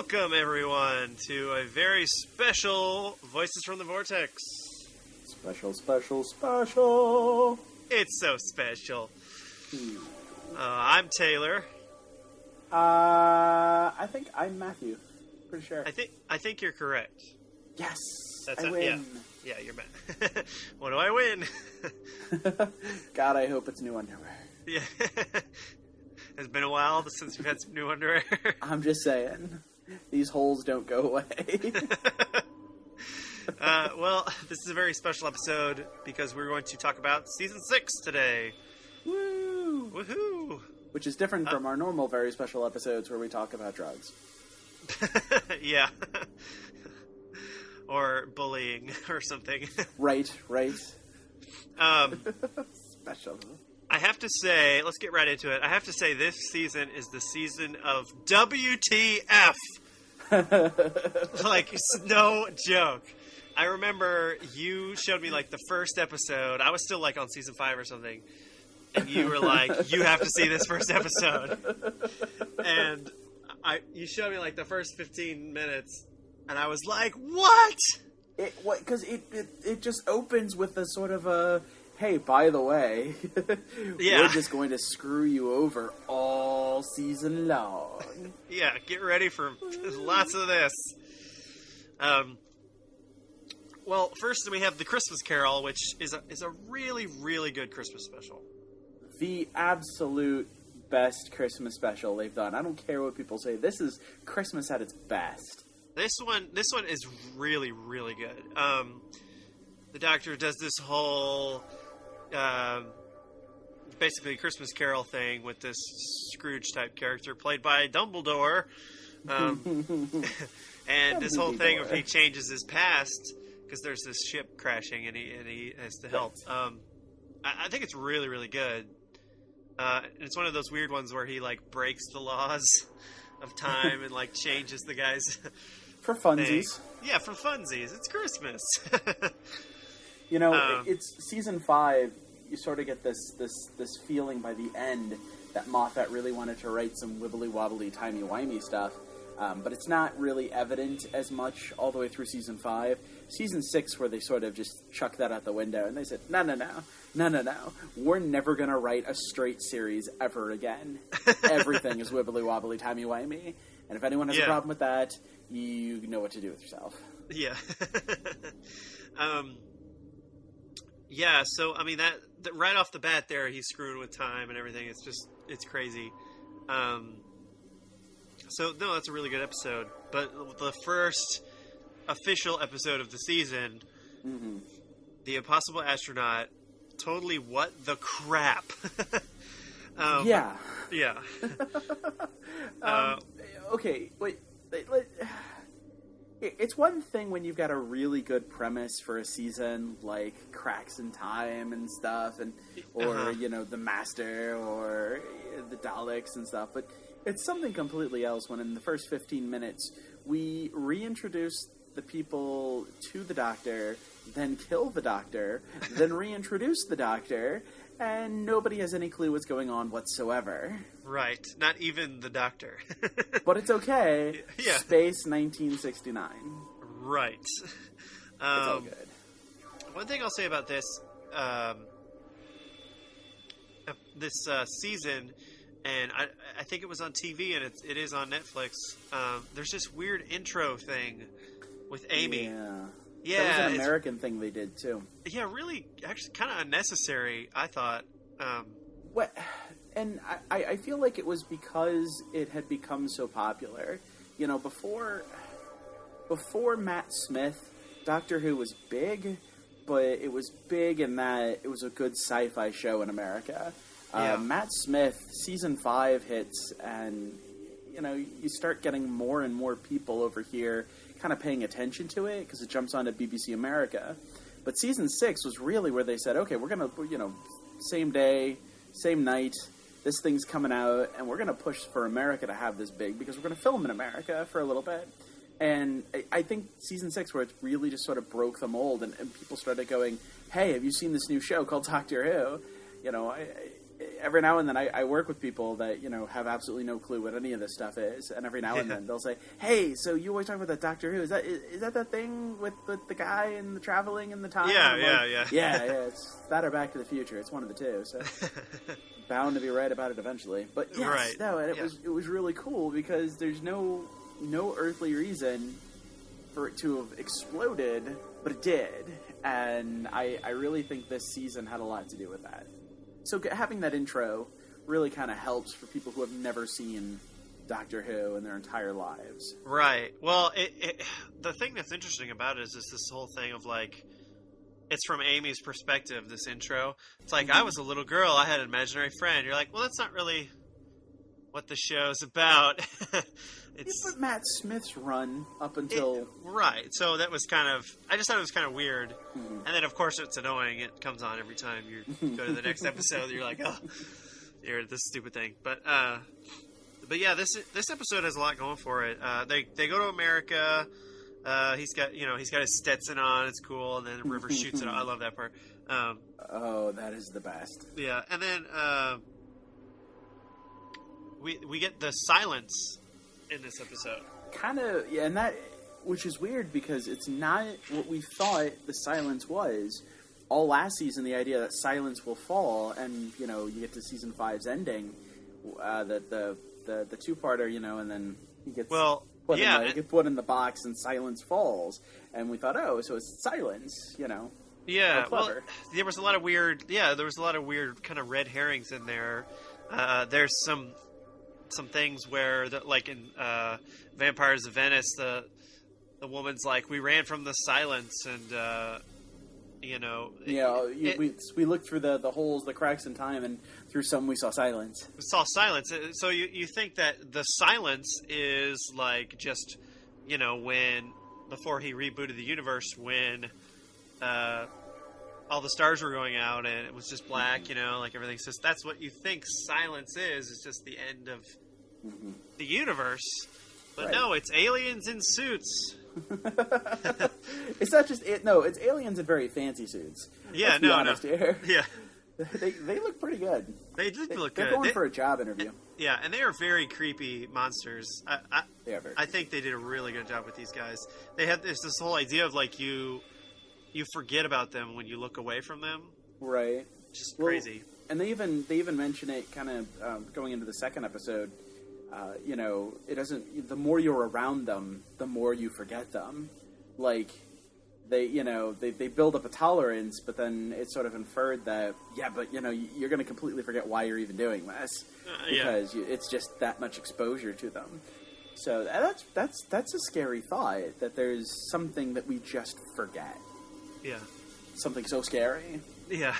Welcome, everyone, to a very special Voices from the Vortex. Special, special, special. It's so special. I'm Taylor. I think I'm Matthew. Pretty sure. I think you're correct. Yes, That's I win. Yeah, you're Matt. What do I win? God, I hope it's new underwear. Yeah. It's been a while since we've had some new underwear. I'm just saying. These holes don't go away. Well, this is a very special episode because we're going to talk about Season 6 today. Woo! Woohoo! Which is different from our normal very special episodes where we talk about drugs. Yeah. Or bullying or something. Right. Special. I have to say, let's get right into it. I have to say this season is the season of WTF. Like, it's no joke. I remember you showed me, like, the first episode. I was still, like, on season 5 or something. And you were like, you have to see this first episode. And you showed me, like, the first 15 minutes. And I was like, what? Because it just opens with a sort of a... Hey, by the way, we're just going to screw you over all season long. Yeah, get ready for lots of this. Well, first we have The Christmas Carol, which is a really, really good Christmas special. The absolute best Christmas special they've done. I don't care what people say. This is Christmas at its best. This one is really, really good. The Doctor does this whole... basically Christmas Carol thing with this Scrooge type character played by Dumbledore, and this whole thing of he changes his past because there's this ship crashing and he has to help. I think it's really, really good. It's one of those weird ones where he like breaks the laws of time and like changes the guy's for funsies. Thing. Yeah, for funsies. It's Christmas. You know, it's season 5. You sort of get this feeling by the end that Moffat really wanted to write some wibbly-wobbly, timey-wimey stuff, but it's not really evident as much all the way through season 5. Season 6, where they sort of just chucked that out the window, and they said, no, we're never going to write a straight series ever again. Everything is wibbly-wobbly, timey-wimey, and if anyone has a problem with that, you know what to do with yourself. Yeah. Yeah, so, I mean, that right off the bat there, he's screwing with time and everything. It's crazy. So, no, that's a really good episode. But the first official episode of the season, The Impossible Astronaut, totally what the crap. Yeah. Yeah. Okay, wait. It's one thing when you've got a really good premise for a season, like cracks in time and stuff, or you know, the Master or the Daleks and stuff. But it's something completely else when in the first 15 minutes we reintroduce the people to the Doctor, then kill the Doctor, then reintroduce the Doctor, and nobody has any clue what's going on whatsoever. Right. Not even the Doctor. But it's okay. Yeah. Space 1969. Right. It's all good. One thing I'll say about this season, and I think it was on TV and it is on Netflix, there's this weird intro thing with Amy. Yeah. That was an American thing they did, too. Yeah, really, actually kind of unnecessary, I thought. And I feel like it was because it had become so popular. You know, before Matt Smith, Doctor Who was big, but it was big in that it was a good sci-fi show in America. Matt Smith, season 5 hits, and, you know, you start getting more and more people over here kind of paying attention to it because it jumps onto BBC America. But season 6 was really where they said, okay, we're going to, you know, same day, same night, this thing's coming out, and we're going to push for America to have this big because we're going to film in America for a little bit. And I think season 6, where it really just sort of broke the mold, and people started going, hey, have you seen this new show called Doctor Who? You know, every now and then I work with people that, have absolutely no clue what any of this stuff is. And every now and then they'll say, hey, so you always talk about that Doctor Who. Is that thing with the guy and the traveling in the time? Yeah. Yeah, it's that or Back to the Future. It's one of the two. So bound to be right about it eventually. But yes, right. no, and it was really cool because there's no earthly reason for it to have exploded, but it did. And I really think this season had a lot to do with that. So having that intro really kind of helps for people who have never seen Doctor Who in their entire lives. Right. Well, the thing that's interesting about it is this whole thing of, like, it's from Amy's perspective, this intro. It's like, I was a little girl, I had an imaginary friend. You're like, well, that's not really what the show's about. But Matt Smith's run up until... Right. So that was kind of... I just thought it was kind of weird. Mm-hmm. And then, of course, it's annoying. It comes on every time you go to the next episode. You're like, oh, you're this stupid thing. But yeah, this episode has a lot going for it. They go to America. He's got his Stetson on. It's cool. And then River shoots it. I love that part. That is the best. Yeah. And then we get the silence in this episode. Kind of, yeah, and that, which is weird because it's not what we thought the silence was. All last season, the idea that silence will fall, and you get to season 5's ending, the two-parter, and then he gets put in the box and silence falls, and we thought, oh, so it's silence, Yeah, well, there was a lot of weird kind of red herrings in there. There's some things where, like in Vampires of Venice, the woman's like, we ran from the silence, and we looked through the holes, the cracks in time, and through some we saw silence. We saw silence. So you think that the silence is like just when before he rebooted the universe, when all the stars were going out and it was just black, like everything's just, that's what you think silence is. It's just the end of the universe. But no, it's aliens in suits. It's not just it. No, it's aliens in very fancy suits. Yeah, here. Yeah, they look pretty good. They did look good. They're going for a job interview. Yeah, and they are very creepy monsters. I think they did a really good job with these guys. They had this whole idea of like you forget about them when you look away from them. Right. Just crazy. And they even mention it kind of going into the second episode. It doesn't. The more you're around them, the more you forget them. Like they build up a tolerance, but then it's sort of inferred that but you're going to completely forget why you're even doing this because it's just that much exposure to them. So that's a scary thought that there's something that we just forget. Yeah, something so scary. Yeah.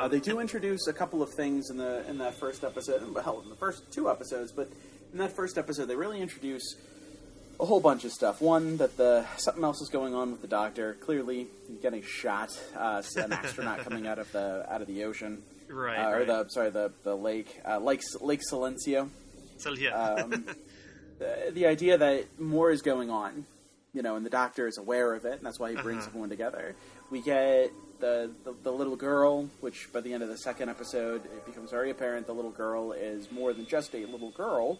They do introduce a couple of things in that first episode. Hell, in the first two episodes, but in that first episode, they really introduce a whole bunch of stuff. One, that something else is going on with the Doctor. Clearly, he's getting shot. An astronaut coming out of the ocean, right? The lake, Lake Silencio. So yeah, the idea that more is going on, and the Doctor is aware of it, and that's why he brings everyone together. We get the little girl, which by the end of the second episode, it becomes very apparent the little girl is more than just a little girl.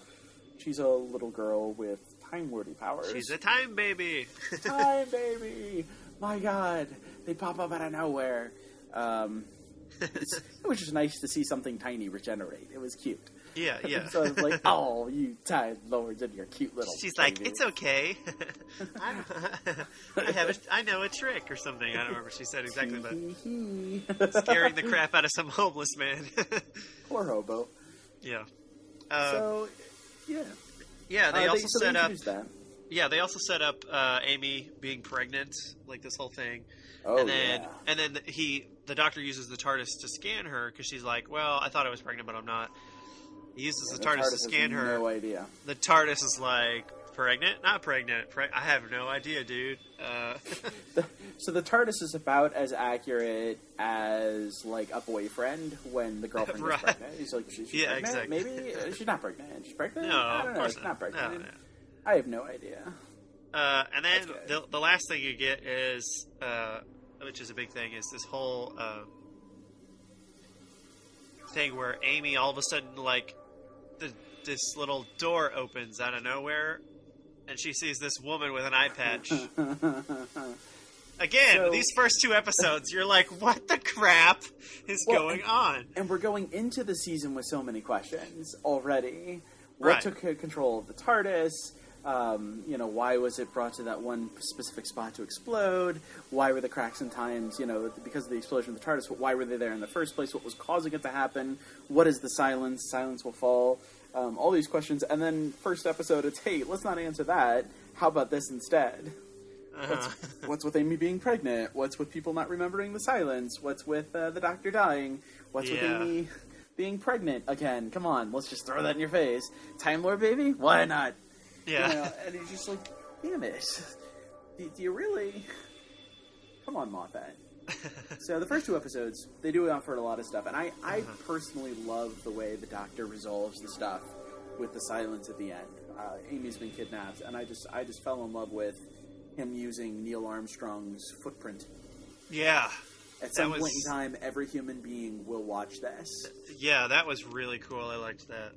She's a little girl with time-lordy powers. She's a time baby. Time baby! My God, they pop up out of nowhere. It was just nice to see something tiny regenerate. It was cute. Yeah. So I was like, oh, you Time Lords and your cute little She's baby. like, it's okay. I know a trick or something. I don't remember what she said exactly, but scaring the crap out of some homeless man. Poor hobo. Yeah. Yeah, they also set up that. Yeah, they also set up Amy being pregnant, like this whole thing. Oh, and then the Doctor uses the TARDIS to scan her because she's like, well, I thought I was pregnant, but I'm not. He uses the TARDIS to scan her. No idea. The TARDIS is like, pregnant? Not pregnant. I have no idea, dude. So the TARDIS is about as accurate as like a boyfriend when the girlfriend is pregnant. He's like, she's pregnant? Exactly. Maybe she's not pregnant. She's pregnant? No, I don't know. She's not pregnant. No. I have no idea. And then the last thing you get is, which is a big thing, is this whole thing where Amy all of a sudden, like, this little door opens out of nowhere, and she sees this woman with an eye patch. Again, So- these first 2 episodes, you're like, what the crap is going on? And we're going into the season with so many questions already. What Right. took control of the TARDIS? Why was it brought to that one specific spot to explode? Why were the cracks in times, because of the explosion of the TARDIS, why were they there in the first place? What was causing it to happen? What is the silence? Silence will fall. All these questions. And then first episode, it's, hey, let's not answer that. How about this instead? What's with Amy being pregnant? What's with people not remembering the silence? What's with the doctor dying? What's with Amy being pregnant again? Come on, let's just throw that in your face. Time Lord baby? Why not? Yeah. And it's just like, damn it. Do you really? Come on, Moffat. So the first 2 episodes, they do offer a lot of stuff. And I personally love the way the Doctor resolves the stuff with the silence at the end. Amy's been kidnapped, and I just fell in love with him using Neil Armstrong's footprint. Yeah. At some point in time, every human being will watch this. Yeah, that was really cool. I liked that.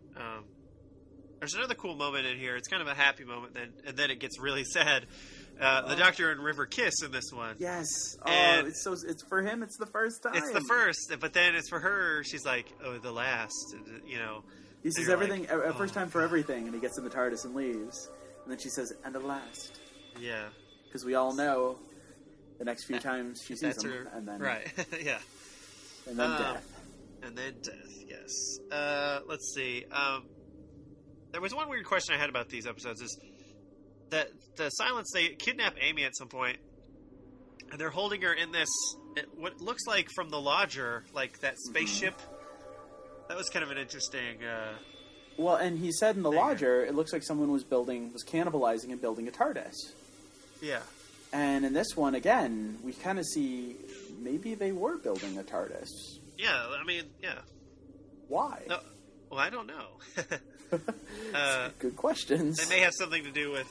There's another cool moment in here. It's kind of a happy moment, and then it gets really sad. The Doctor and River kiss in this one. Yes. And it's for him. It's the first time. it's the first, but then it's for her. She's like, oh, the last. He says everything. Like, first time for everything, and he gets in the TARDIS and leaves. And then she says, "And the last." Yeah. Because we all know the next few times she sees him, her, and then right, yeah, and then death. And then death. Yes. Let's see. There was one weird question I had about these episodes: is that the silence, they kidnap Amy at some point, and they're holding her in this what looks like from the lodger, like that spaceship. That was kind of an interesting. Well, and he said in the lodger, it looks like someone was cannibalizing and building a TARDIS. Yeah. And in this one, again, we kind of see maybe they were building a TARDIS. Yeah, I mean, yeah. Why? No, well, I don't know. Good questions. They may have something to do with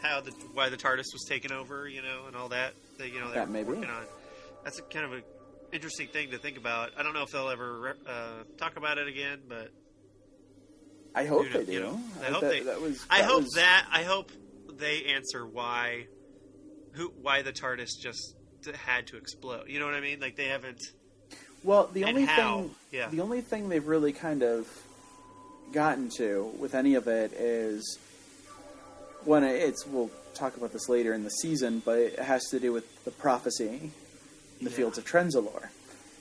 why the TARDIS was taken over, and all that. They that may working be. on. That's kind of an interesting thing to think about. I don't know if they'll ever talk about it again, but I hope they do. I hope they answer why the TARDIS just had to explode. You know what I mean? Like they haven't. Well, the only thing they've really kind of gotten to with any of it is we'll talk about this later in the season, but it has to do with the prophecy in the fields of Trenzalore.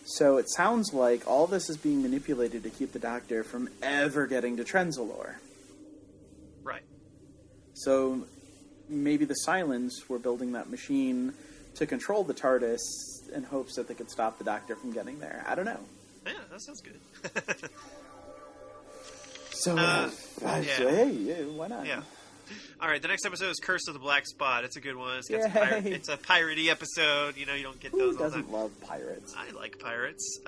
So it sounds like all this is being manipulated to keep the Doctor from ever getting to Trenzalore. Right. So maybe the Silence were building that machine to control the TARDIS in hopes that they could stop the Doctor from getting there. I don't know. Yeah, that sounds good. So, hey, why not? Yeah. All right, the next episode is Curse of the Black Spot. It's a good one. It's a piratey episode. You don't get those all the time. Who doesn't love pirates? I like pirates.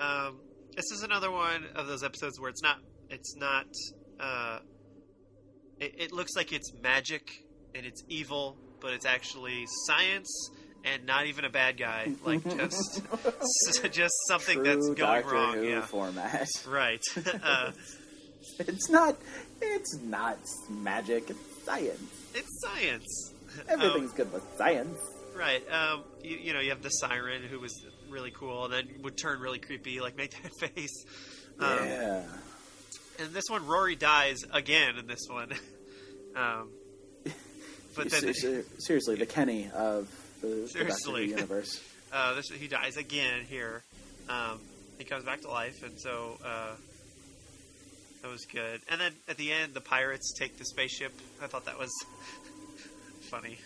This is another one of those episodes where it looks like it's magic and it's evil, but it's actually science and not even a bad guy. Like just something True that's going Doctor wrong. Who Yeah. format. Right. It's not magic. It's science. It's science. Everything's good with science. Right. You have the siren who was really cool and then would turn really creepy, like make that face. Yeah. And this one, Rory dies again in this one. But then seriously, the Kenny of the Doctor Who universe. He dies again here. He comes back to life, and so that was good. And then at the end, the pirates take the spaceship. I thought that was funny.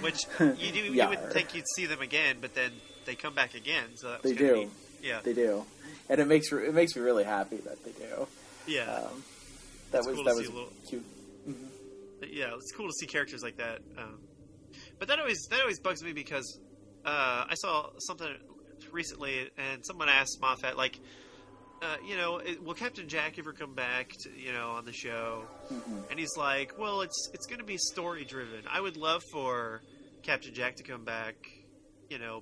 Which you would think you'd see them again, but then they come back again. So that was do. Neat. Yeah, they do, and it makes me really happy that they do. Yeah, that was cute. Mm-hmm. Yeah, it's cool to see characters like that. But that always bugs me because I saw something recently, and someone asked Moffat, like, will Captain Jack ever come back on the show? Mm-hmm. And he's like, well, it's going to be story driven. I would love for Captain Jack to come back,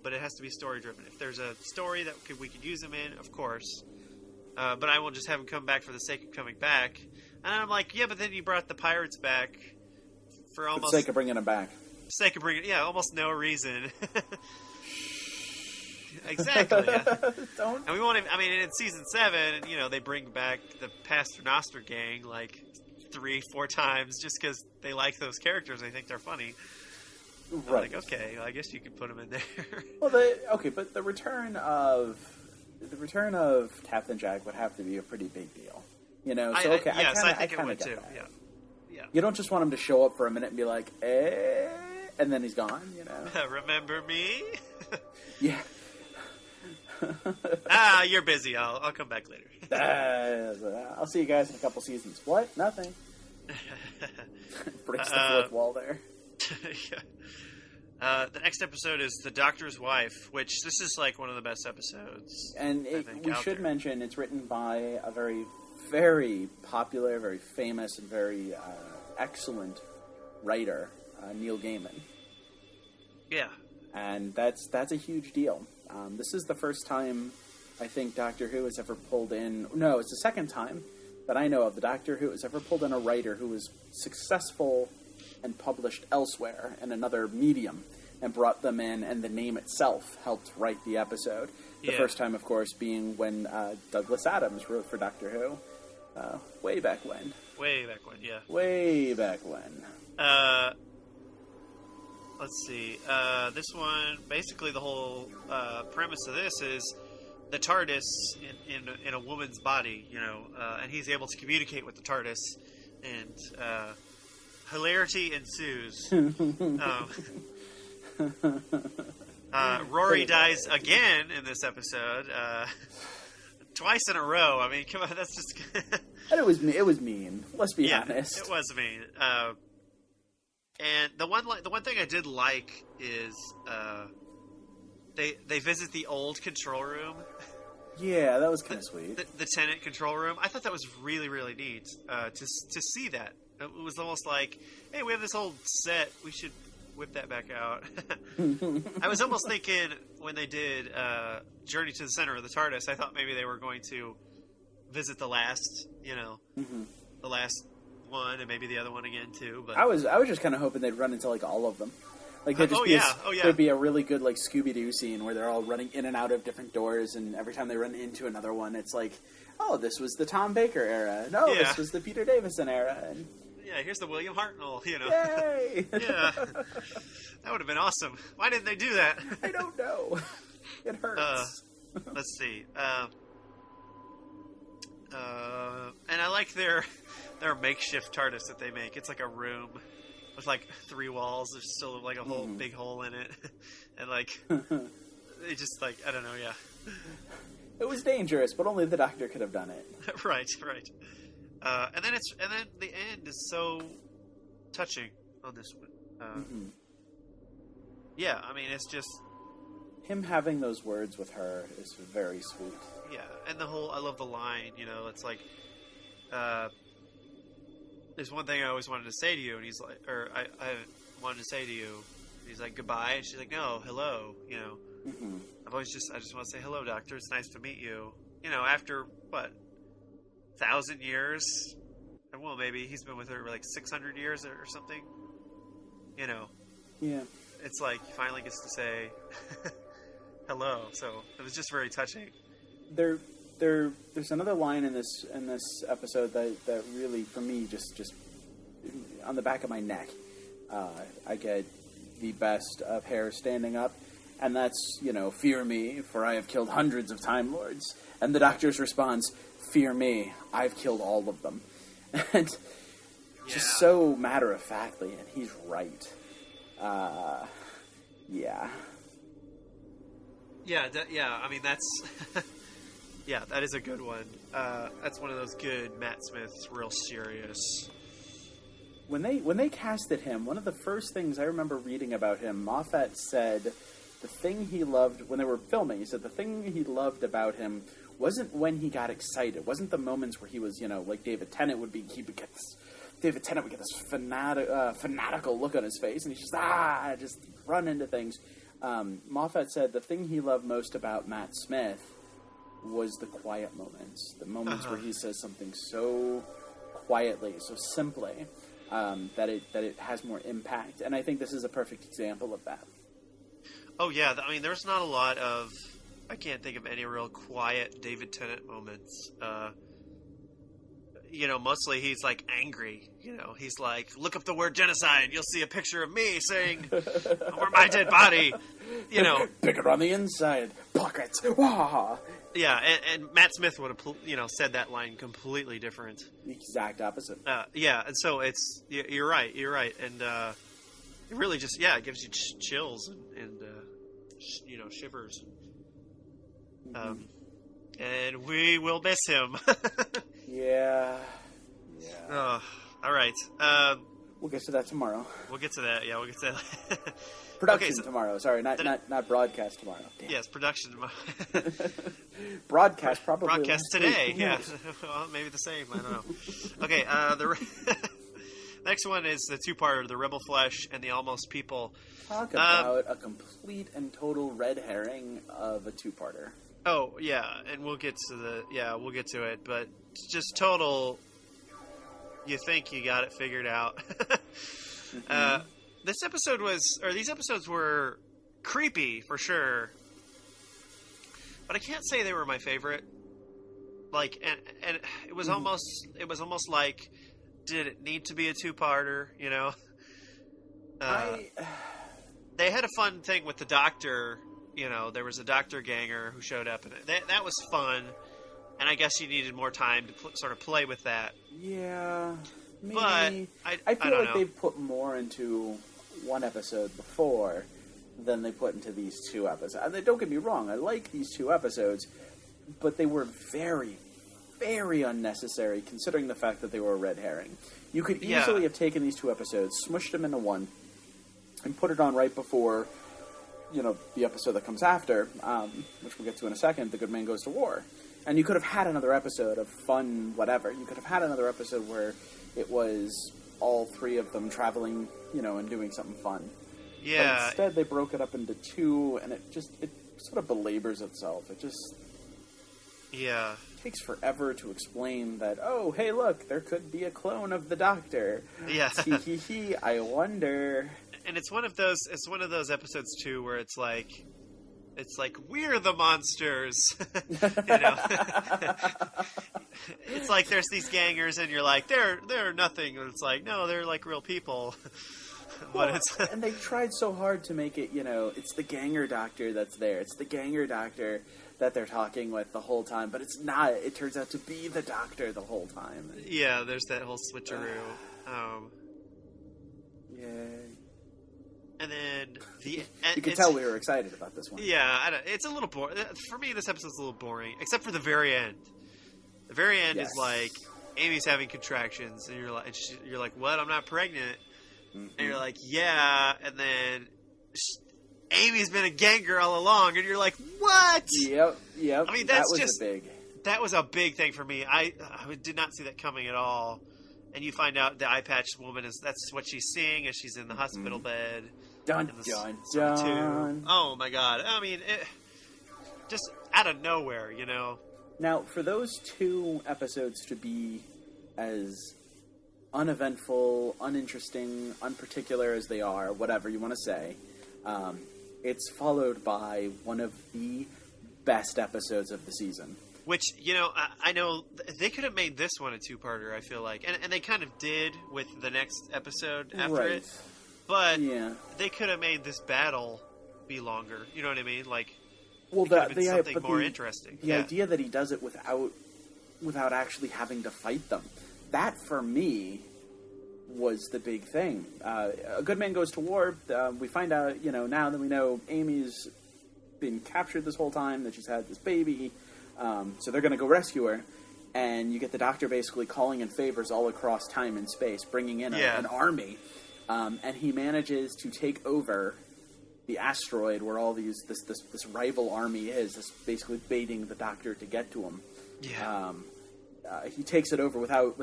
but it has to be story driven. If there's a story that we could use him in, of course. but I will just have him come back for the sake of coming back. And I'm like, yeah, but then you brought the pirates back for almost... For the sake of bringing them back. Almost no reason. Exactly. Yeah. Don't. And we won't even, I mean, in season 7, they bring back the Paternoster gang like 3-4 times just because they like those characters. They think they're funny. Right. Like, okay, well, I guess you could put them in there. Well, but the return of Captain Jack would have to be a pretty big deal. I think it would too. That. Yeah. You don't just want him to show up for a minute and be like, eh, and then he's gone. Remember me? Yeah. You're busy. I'll come back later. I'll see you guys in a couple seasons. What? Nothing. Breaks the fourth wall there. Yeah. The next episode is The Doctor's Wife, which this is like one of the best episodes. And we should mention it's written by a very, very popular, very famous, and very excellent writer, Neil Gaiman. Yeah. And that's a huge deal. This is the first time I think Doctor Who has ever pulled in... No, it's the second time that I know of the Doctor Who has ever pulled in a writer who was successful and published elsewhere in another medium and brought them in, and the name itself helped write the episode. The first time, of course, being when Douglas Adams wrote for Doctor Who. Way back when. Way back when, yeah. Way back when. Let's see. This one, basically the whole premise of this is the TARDIS in a woman's body, and he's able to communicate with the TARDIS, and hilarity ensues. Rory dies again in this episode, twice in a row. I mean, come on, that's just... And it was mean. Let's be honest. It was mean. And the one thing I did like is they visit the old control room. Yeah, that was kind of sweet. The Tenant control room. I thought that was really, really neat to see that. It was almost like, hey, we have this old set. We should whip that back out. I was almost thinking when they did Journey to the Center of the TARDIS, I thought maybe they were going to visit the last, the last one, and maybe the other one again too. But I was just kind of hoping they'd run into like all of them. Like there'd just there'd be a really good like Scooby-Doo scene where they're all running in and out of different doors, and every time they run into another one, it's like, oh, this was the Tom Baker era. No, this was the Peter Davison era. And yeah, here's the William Hartnell. Yay! Yeah, that would have been awesome. Why didn't they do that? I don't know. It hurts. Let's see. And I like their makeshift TARDIS that they make. It's like a room with like 3 walls. There's still like a whole big hole in it, and like they just like, I don't know. Yeah, it was dangerous, but only the Doctor could have done it. Right. And then the end is so touching on this one. Yeah, I mean, it's just him having those words with her is very sweet. Yeah, and I love the line, it's like, there's one thing I always wanted to say to you, and he's like, or I wanted to say to you, and he's like, goodbye, and she's like, no, hello, I just want to say hello, Doctor, it's nice to meet you, after, 1,000 years, well, maybe he's been with her for like 600 years or something, Yeah. It's like, he finally gets to say hello, so it was just very touching. There's another line in this episode that really, for me, just on the back of my neck, I get the best of hair standing up, and that's, fear me, for I have killed hundreds of Time Lords. And the Doctor's response, fear me, I've killed all of them. And just so matter-of-factly, and he's right. Yeah. Yeah, I mean, that's... yeah, that is a good one. That's one of those good Matt Smith's real serious. When they casted him, one of the first things I remember reading about him, Moffat said the thing he loved, when they were filming, he said the thing he loved about him wasn't when he got excited, wasn't the moments where he was, like David Tennant would get this fanatical look on his face, and he's just run into things. Moffat said the thing he loved most about Matt Smith was the quiet moments. The moments where he says something so quietly, so simply, that it has more impact. And I think this is a perfect example of that. Oh, yeah. I mean, there's not a lot of... I can't think of any real quiet David Tennant moments. Mostly he's, like, angry. He's like, look up the word genocide. You'll see a picture of me saying, over my dead body. Bigger on the inside. Pockets. Wah! Yeah, and Matt Smith would have, said that line completely different. The exact opposite. Yeah, and so it's... You're right. And it really just, it gives you chills and shivers. And we will miss him. Yeah. Oh, all right. We'll get to that tomorrow. We'll get to that. Yeah, we'll get to that. Production tomorrow. Sorry, not broadcast tomorrow. Damn. Yes, production tomorrow. Broadcast probably. Broadcast today. Yeah. Well, maybe the same. I don't know. Okay. The next one is the two-parter: the Rebel Flesh and the Almost People. Talk about a complete and total red herring of a two-parter. Oh yeah, and we'll get to it, but just total. You think you got it figured out. These episodes were creepy for sure, but I can't say they were my favorite. Like, and it was almost like, did it need to be a two-parter? They had a fun thing with the doctor. There was a doctor ganger who showed up, and that was fun. And I guess you needed more time to sort of play with that. Yeah, maybe. But I feel like know. they've put more into one episode before than they put into these two episodes. Don't get me wrong, I like these two episodes, but they were very, very unnecessary considering the fact that they were a red herring. You could easily have taken these two episodes, smushed them into one, and put it on right before, the episode that comes after, which we'll get to in a second, The Good Man Goes to War. And you could have had another episode of fun whatever. You could have had another episode where it was all three of them traveling, and doing something fun. Yeah. But instead, they broke it up into two, and it sort of belabors itself. It just takes forever to explain that, oh, hey, look, there could be a clone of the Doctor. Yeah. Hee, I wonder. And it's one of those episodes, too, where it's like, we're the monsters. It's like there's these gangers, and you're like, they're nothing. And it's like, no, they're like real people. But and they tried so hard to make it, it's the ganger doctor that's there. It's the ganger doctor that they're talking with the whole time. But it's not. It turns out to be the Doctor the whole time. Yeah, there's that whole switcheroo. And then you can tell we were excited about this one. Yeah, it's a little boring. For me, this episode's a little boring, except for the very end. The very end is like Amy's having contractions, and you're like, what? I'm not pregnant. Mm-hmm. And you're like, yeah. And then Amy's been a ganger all along, and you're like, what? Yep. I mean, that was a big thing for me. I did not see that coming at all. And you find out the eye patch woman that's what she's seeing as she's in the hospital bed. Dun. Oh my god. I mean, just out of nowhere, Now, for those two episodes to be as uneventful, uninteresting, unparticular as they are, whatever you want to say, it's followed by one of the best episodes of the season. Which, I know they could have made this one a two-parter, I feel like. And they kind of did with the next episode after it. But they could have made this battle be longer. You know what I mean? Like, something more interesting. The idea that he does it without actually having to fight them. That, for me, was the big thing. A Good Man Goes to War. We find out, now that we know Amy's been captured this whole time, that she's had this baby. So they're going to go rescue her, and you get the Doctor basically calling in favors all across time and space, bringing in an army, and he manages to take over the asteroid where all this rival army is, basically baiting the Doctor to get to him. Yeah. He takes it over without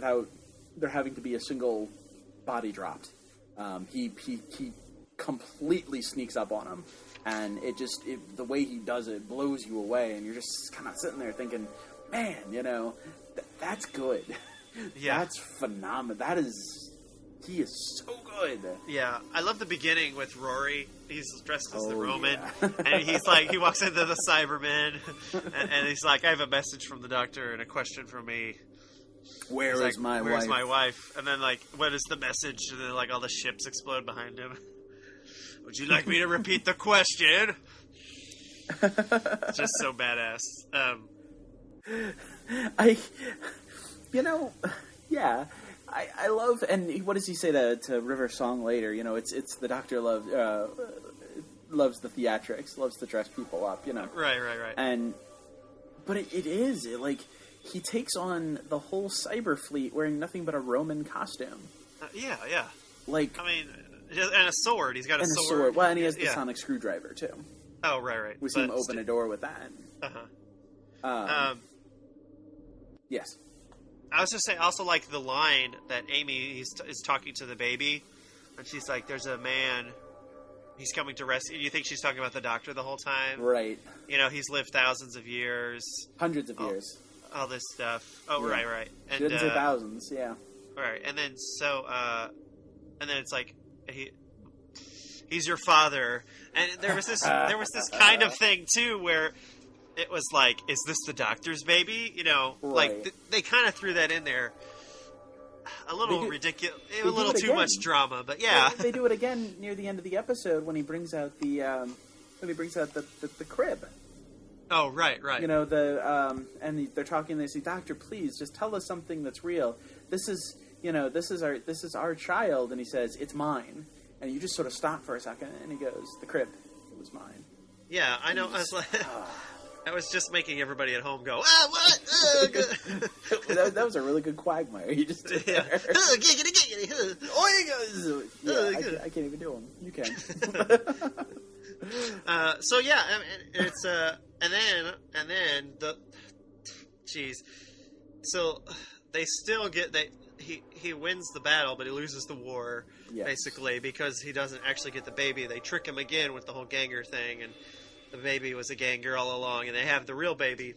there having to be a single body dropped. He completely sneaks up on him. And the way he does it blows you away, and you're just kind of sitting there thinking, man, that's good. Yeah. That's phenomenal. He is so good. Yeah, I love the beginning with Rory. He's dressed as the Roman, yeah. and he's like, he walks into the Cybermen, and he's like, I have a message from the doctor and a question from me. Where's my wife? And then, like, what is the message? And then, like, all the ships explode behind him. Would you like me to repeat the question? Just so badass. Yeah. I love, and what does he say to River Song later? It's the doctor loves the theatrics, loves to dress people up, Right. But it is, he takes on the whole cyber fleet wearing nothing but a Roman costume. Yeah. Like, I mean, and a sword. He's got a sword. Well, and he has the sonic screwdriver, too. Oh, right. We see him open a door with that. Uh-huh. Yes. I was just saying, also like the line that Amy is talking to the baby, and she's like, "There's a man, he's coming to rescue." You think she's talking about the doctor the whole time, right? He's lived thousands of years, hundreds of years, all this stuff. Oh, yeah. right. And didn't say thousands, yeah. Right, and then and then it's like he's your father, and there was this kind of thing too where. It was like, is this the doctor's baby? Right. Like they kind of threw that in there. A little ridiculous, a little too much drama, but yeah. They do it again near the end of the episode when he brings out the crib. Oh, right. And they're talking. They say, "Doctor, please, just tell us something that's real. This is our child." And he says, "It's mine." And you just sort of stop for a second, and he goes, "The crib, it was mine." Yeah, I know. I was like. I was just making everybody at home go, what? That was a really good quagmire. You just did there. Giggity. I can't even do them. You can. So yeah, it's and then so they still get he wins the battle, but he loses the war basically because he doesn't actually get the baby. They trick him again with the whole Ganger thing and. The baby was a Ganger all along, and they have the real baby.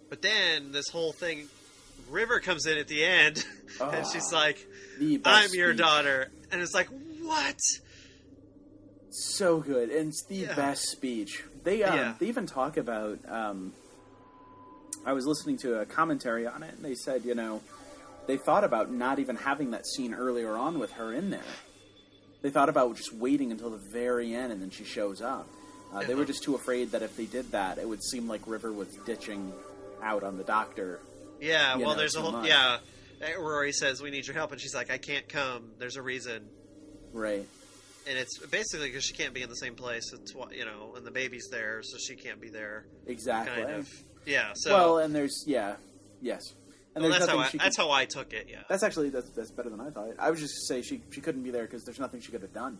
But then this whole thing, River comes in at the end, and she's like, "I'm your daughter," and it's like, what? So good, and it's the best speech. They even talk about. I was listening to a commentary on it, and they said, they thought about not even having that scene earlier on with her in there. They thought about just waiting until the very end, and then she shows up. They were just too afraid that if they did that, it would seem like River was ditching out on the doctor. Yeah, well, there's a whole... Much. Yeah, Rory says, "We need your help," and she's like, "I can't come. There's a reason." Right. And it's basically because she can't be in the same place, and the baby's there, so she can't be there. Exactly. Kind of. Yeah, so... Well, and there's... Yeah. Yes. And well, that's how I took it, yeah. That's actually... That's better than I thought. I was just to say she couldn't be there because there's nothing she could have done.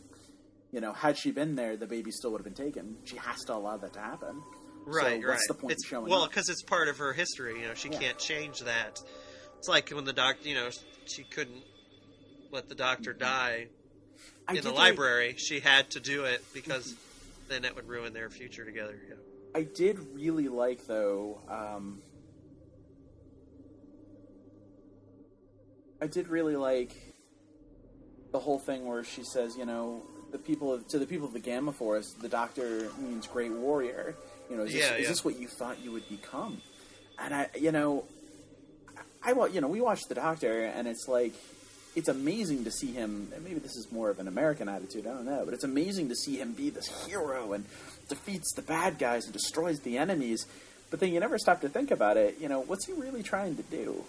Had she been there, the baby still would have been taken. She has to allow that to happen. Right, so what's the point of showing up? Well, because it's part of her history. She can't change that. It's like when the doctor, she couldn't let the doctor die in the library. She had to do it because then it would ruin their future together. Yeah. I did really like, though... I did really like the whole thing where she says, the people of the Gamma Forest, the Doctor means great warrior. Is this what you thought you would become? And we watched the Doctor, and it's like, it's amazing to see him. And maybe this is more of an American attitude, I don't know, but it's amazing to see him be this hero and defeats the bad guys and destroys the enemies. But then you never stop to think about it. What's he really trying to do?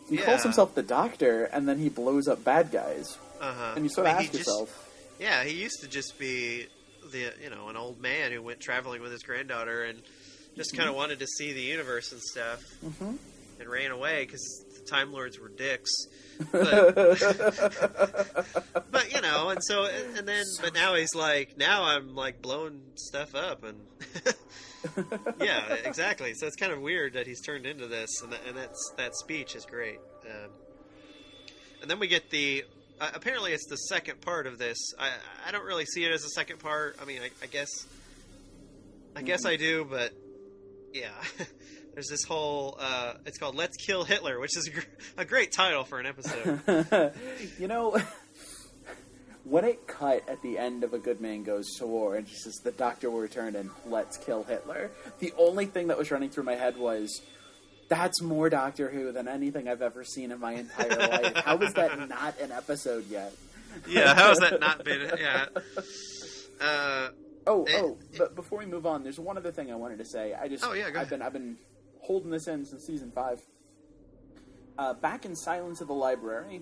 He calls himself the Doctor, and then he blows up bad guys. And you sort of ask yourself... Yeah, he used to just be an old man who went traveling with his granddaughter and just kind of wanted to see the universe and stuff, and ran away because the Time Lords were dicks. But, but now he's like, now I'm like blowing stuff up, and yeah, exactly. So it's kind of weird that he's turned into this, and that speech is great. And then we get the apparently it's the second part of this. I don't really see it as a second part. I mean, I guess I do, but yeah. There's this whole, it's called Let's Kill Hitler, which is a great title for an episode. You know, when it cut at the end of A Good Man Goes to War, and she says, the doctor will return and let's kill Hitler, the only thing that was running through my head was, that's more Doctor Who than anything I've ever seen in my entire life. How is that not an episode yet? Yeah, how has that not been? Yeah. But before we move on, there's one other thing I wanted to say. Go ahead. I've been holding this in since season 5. Back in Silence of the Library,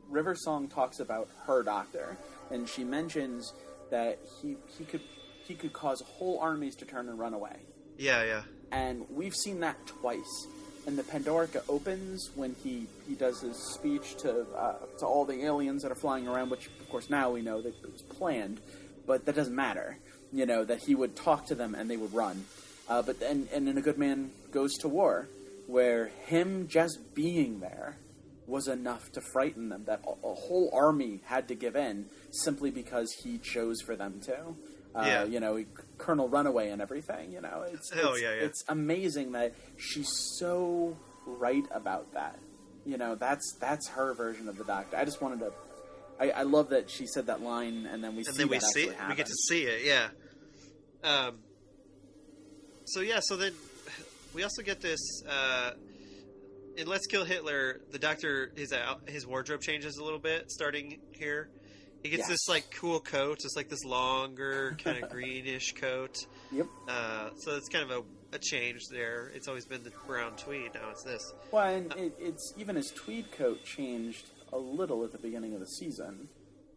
River Song talks about her doctor, and she mentions that he could cause whole armies to turn and run away. Yeah. And we've seen that twice. And the Pandorica opens when he does his speech to all the aliens that are flying around, which of course now we know that it was planned, but that doesn't matter. You know, that he would talk to them and they would run. But then in A Good Man Goes to War, where him just being there was enough to frighten them, that a whole army had to give in simply because he chose for them to. You know, Colonel Runaway and everything, you know. It's amazing that she's so right about that. You know, that's her version of the Doctor. I just wanted to... I love that she said that line, and then we get to see it, yeah. So then we also get this... in Let's Kill Hitler, the Doctor, his wardrobe changes a little bit, starting here. He gets this, like, cool coat. It's, like, this longer, kind of greenish coat. Yep. So it's kind of a change there. It's always been the brown tweed. Now it's this. Well, and it's even his tweed coat changed a little at the beginning of the season.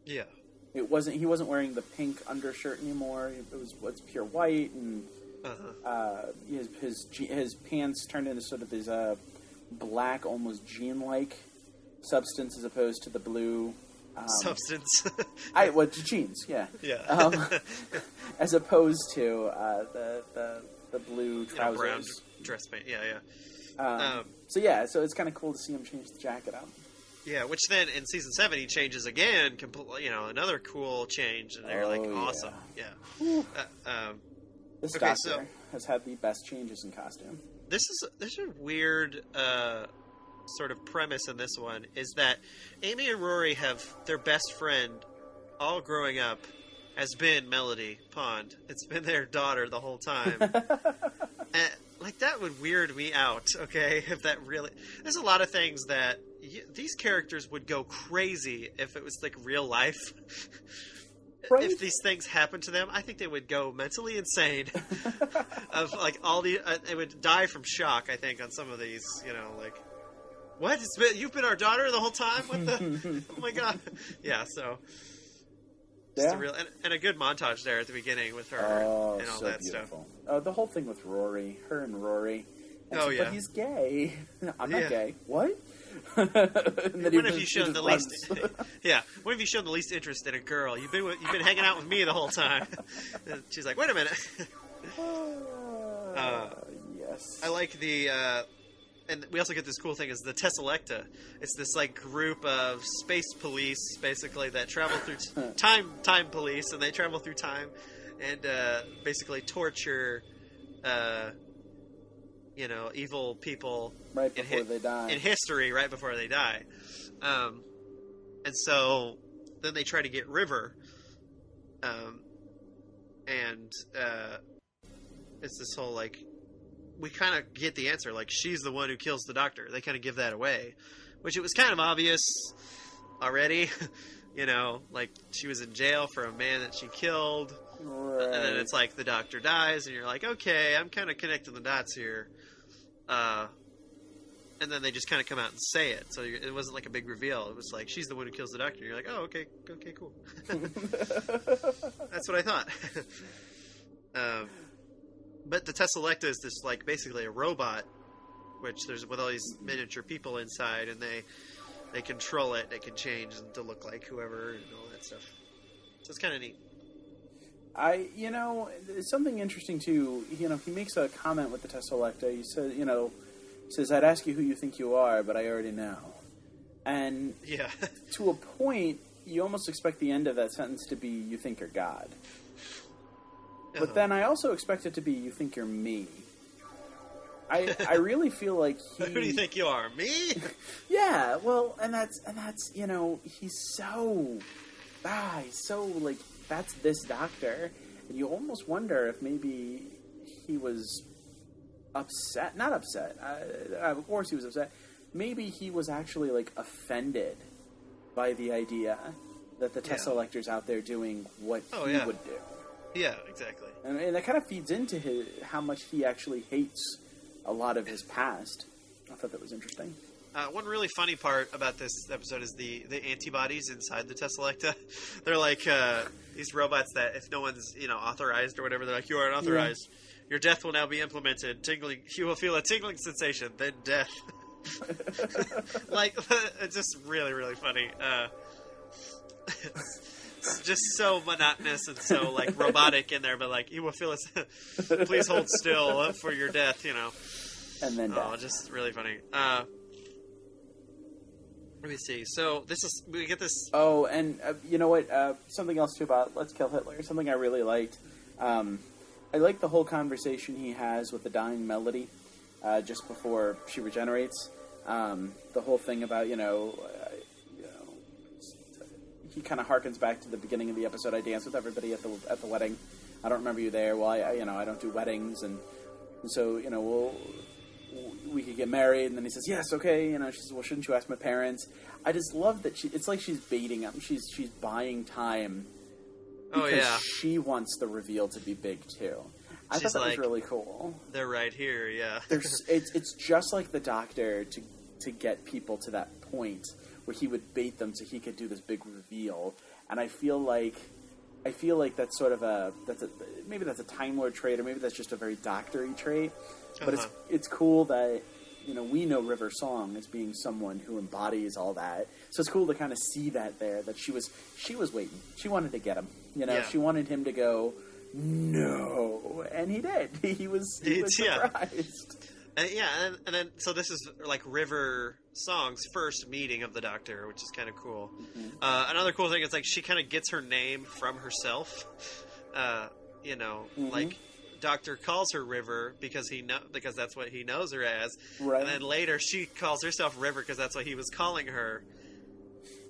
Yeah. He wasn't wearing the pink undershirt anymore. It's pure white, and his pants turned into sort of these black, almost jean-like substance as opposed to the blue... substance. Jeans, yeah. Yeah. As opposed to the blue trousers. Brown dress pant, yeah. So it's kind of cool to see him change the jacket out. Yeah, which then in season 7 he changes again, another cool change, and they're awesome. Yeah. This Doctor has had the best changes in costume. There's a weird sort of premise in this one, is that Amy and Rory have their best friend all growing up has been Melody Pond. It's been their daughter the whole time. And, like, that would weird me out, okay? If that really... There's a lot of things that... these characters would go crazy if it was, like, real life. Right? If these things happened to them, I think they would go mentally insane. Of, like, all the... they would die from shock, I think, on some of these, like... What? You've been our daughter the whole time? What the... Oh, my God. Yeah, so... Just and a good montage there at the beginning with her and all so that beautiful stuff. The whole thing with Rory, her and Rory. But he's gay. I'm not gay. What? When have you shown the least? When have you shown the least interest in a girl? You've been hanging out with me the whole time. And she's like, wait a minute. Yes. I like the. And we also get this cool thing is the Tesselecta. It's this like group of space police basically that travel through time police, and they travel through time and basically torture evil people right before they die in history, right before they die. And so then they try to get River, and it's this whole like. We kind of get the answer, like, she's the one who kills the Doctor. They kind of give that away, which it was kind of obvious already, like, she was in jail for a man that she killed, right. And then it's like, the Doctor dies, and you're like, okay, I'm kind of connecting the dots here, and then they just kind of come out and say it, so it wasn't like a big reveal. It was like, she's the one who kills the Doctor, and you're like, oh, okay, cool. That's what I thought. But the Tesselecta is this, like, basically a robot, which there's with all these miniature people inside, and they control it. They can change to look like whoever and all that stuff. So it's kind of neat. Something interesting too. He makes a comment with the Tesselecta. He says, I'd ask you who you think you are, but I already know. And Yeah. to a point, you almost expect the end of that sentence to be, you think you're God. But then I also expect it to be, you think you're me. I really feel like he... Who do you think you are? Me? Yeah, well, and that's, you know, he's so, like, that's this doctor. And you almost wonder if maybe he was upset. Not upset. Of course he was upset. Maybe he was actually, like, offended by the idea that the test selector's out there doing what he would do. Yeah, exactly. And that kind of feeds into how much he actually hates a lot of his past. I thought that was interesting. One really funny part about this episode is the antibodies inside the Tesselecta. They're like these robots that if no one's authorized or whatever, they're like, you are unauthorized. Yeah. Your death will now be implemented. Tingling, you will feel a tingling sensation, then death. Like, it's just really, really funny. It's just so monotonous and so like robotic in there, but like you will feel it. Please hold still for your death, And then death. Just really funny. Let me see. So we get this. Oh, and you know what? Something else too about Let's Kill Hitler. Something I really liked. I like the whole conversation he has with the dying Melody just before she regenerates. The whole thing about he kind of harkens back to the beginning of the episode. I danced with everybody at the wedding. I don't remember you there. Well, I don't do weddings, and so we could get married. And then he says, yes, okay. She says, well, shouldn't you ask my parents? I just love that it's like she's baiting him. She's buying time because she wants the reveal to be big too. I thought that was really cool. They're right here, yeah. It's just like the Doctor to get people to that point where he would bait them so he could do this big reveal. And I feel like that's sort of maybe that's a Time Lord trait, or maybe that's just a very doctor-y trait. But it's cool that we know River Song as being someone who embodies all that. So it's cool to kind of see that there, that she was waiting. She wanted to get him. She wanted him to go, no, and he did. He was surprised. And then so this is like River Song's first meeting of the Doctor, which is kind of cool. Mm-hmm. Another cool thing is like she kind of gets her name from herself. Like Doctor calls her River because because that's what he knows her as. Right. And then later she calls herself River because that's what he was calling her.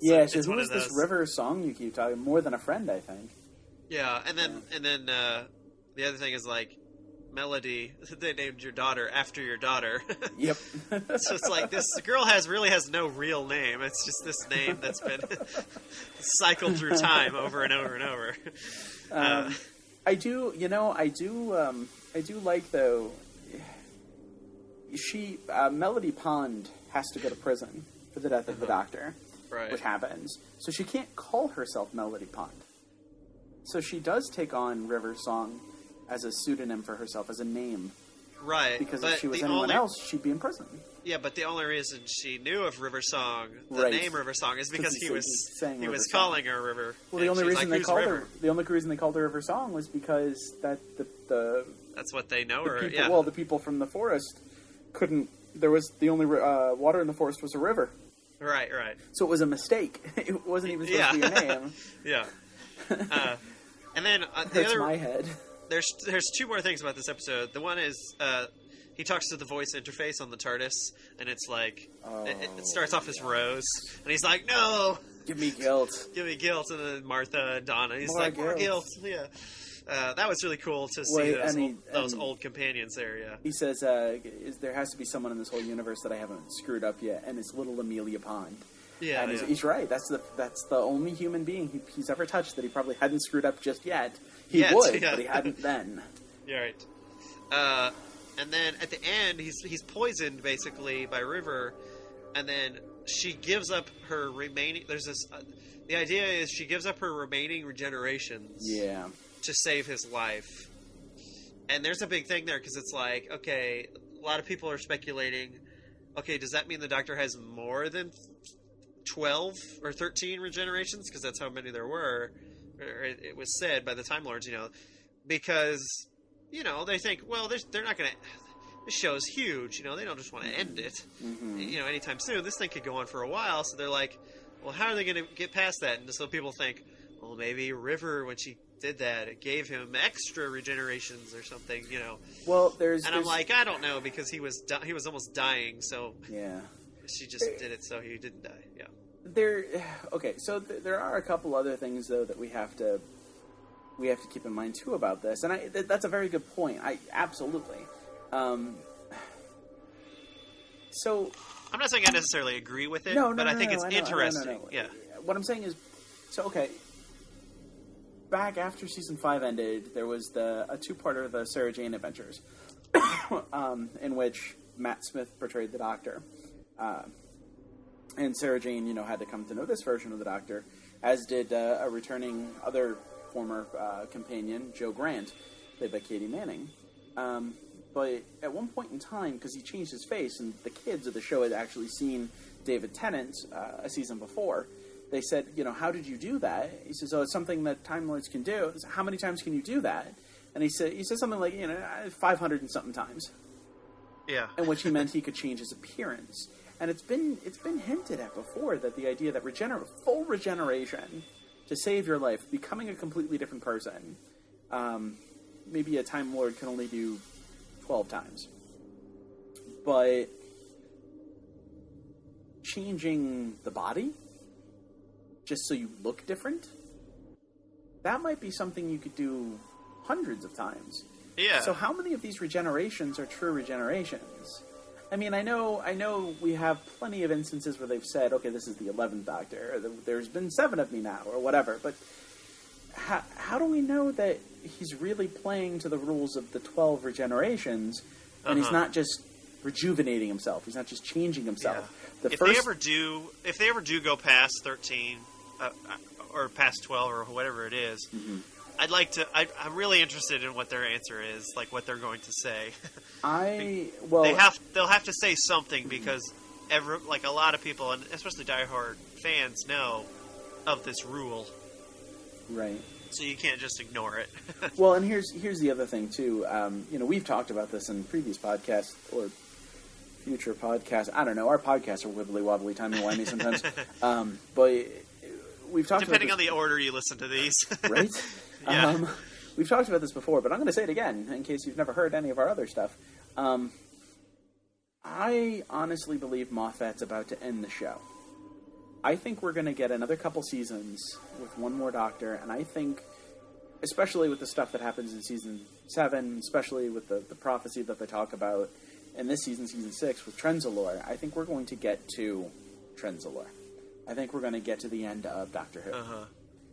So who is this River Song you keep talking? More than a friend, I think. Yeah, and then the other thing is like Melody. They named your daughter after your daughter. Yep. So it's like this girl really has no real name. It's just this name that's been cycled through time over and over and over. I do like though. Melody Pond has to go to prison for the death of the Doctor, right? Which happens, so she can't call herself Melody Pond. So she does take on River Song as a pseudonym for herself, as a name. Right. Because if she was anyone else, she'd be in prison. Yeah, but the only reason she knew of River Song, the name River Song, is because he was calling her River. Well, the only reason they called her River Song was because that's what they know her. Yeah. Well, the people from the forest couldn't. There was the only water in the forest was a river. Right. So it was a mistake. It wasn't even supposed to be a name. Yeah. And then hurts my head. There's two more things about this episode. The one is he talks to the voice interface on the TARDIS, and it's like it starts off as Rose, and he's like, "No, give me guilt, give me guilt," and then Martha and Donna, and he's like, "More guilt." Yeah, that was really cool to see those old companions there. Yeah, he says there has to be someone in this whole universe that I haven't screwed up yet, and it's little Amelia Pond. Yeah, and he's right. That's the only human being he's ever touched that he probably hadn't screwed up just yet. He would, but he hadn't then. Yeah, right. And then at the end, he's poisoned basically by River, and then she gives up her remaining. There's this. The idea is she gives up her remaining regenerations. Yeah. To save his life, and there's a big thing there because it's like, okay, a lot of people are speculating. Okay, does that mean the Doctor has more than 12 or 13 regenerations? Because that's how many there were. It was said by the Time Lords, because they think, well, they're not going to. this show's huge. You know, they don't just want to end it. You know, anytime soon. This thing could go on for a while. So they're like, well, how are they going to get past that? And so people think, well, maybe River, when she did that, it gave him extra regenerations or something. You know. Well, I'm like, I don't know, because he was almost dying. So yeah, she just did it so he didn't die. Yeah. Okay, so there are a couple other things though that we have to keep in mind too about this, and that's a very good point. I absolutely. So I'm not saying I necessarily agree with it, but I think it's interesting. Yeah. What I'm saying is, so okay. Back after season 5 ended, there was a two-parter, the Sarah Jane Adventures, in which Matt Smith portrayed the Doctor. And Sarah Jane, you know, had to come to know this version of the Doctor, as did a returning other former companion, Joe Grant, played by Katie Manning. But at one point in time, because he changed his face, and the kids of the show had actually seen David Tennant a season before, they said, you know, how did you do that? He says, oh, it's something that Time Lords can do. Said, how many times can you do that? And he said something like, you know, 500 and something times. Yeah. In which he meant he could change his appearance. And it's been hinted at before that the idea that full regeneration to save your life, becoming a completely different person, maybe a Time Lord can only do 12 times. But changing the body, just so you look different, that might be something you could do hundreds of times. Yeah. So how many of these regenerations are true regenerations? I mean, I know we have plenty of instances where they've said, okay, this is the 11th Doctor, or there's been 7 of me now, or whatever, but how do we know that he's really playing to the rules of the 12 regenerations, and he's not just rejuvenating himself, he's not just changing himself? Yeah. If they ever do go past 13, or past 12, or whatever it is, I'm really interested in what their answer is, like what they're going to say. They'll have to say something, because a lot of people, and especially diehard fans, know of this rule. Right. So you can't just ignore it. Well, and here's the other thing too. You know, we've talked about this in previous podcasts or future podcasts. I don't know. Our podcasts are wibbly wobbly, timey-wimey sometimes. But we've talked depending about on the order you listen to these, right? Yeah. We've talked about this before, but I'm going to say it again in case you've never heard any of our other stuff. I honestly believe Moffat's about to end the show. I think we're going to get another couple seasons with one more Doctor, and I think, especially with the stuff that happens in season 7, especially with the prophecy that they talk about in this season, season 6, with Trenzalore, I think we're going to get to Trenzalore. I think we're going to get to the end of Doctor Who.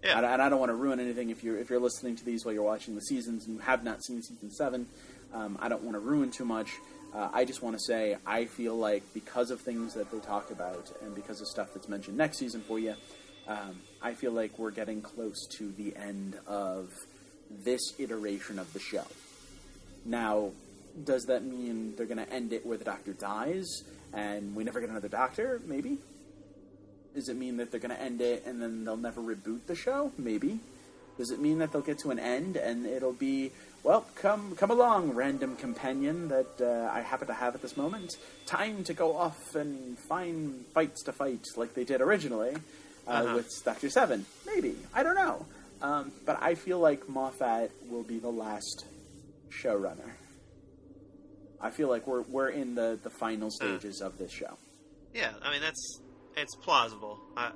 Yeah. And I don't want to ruin anything if you're listening to these while you're watching the seasons and you have not seen season 7. I don't want to ruin too much. I just want to say I feel like because of things that they talk about and because of stuff that's mentioned next season for you, I feel like we're getting close to the end of this iteration of the show. Now, does that mean they're going to end it where the Doctor dies and we never get another Doctor? Maybe. Does it mean that they're going to end it and then they'll never reboot the show? Maybe. Does it mean that they'll get to an end and it'll be, well, come along, random companion that I happen to have at this moment. Time to go off and find fights to fight like they did originally with Doctor 7. Maybe. I don't know. But I feel like Moffat will be the last showrunner. I feel like we're in the final stages of this show. Yeah, I mean, it's plausible. I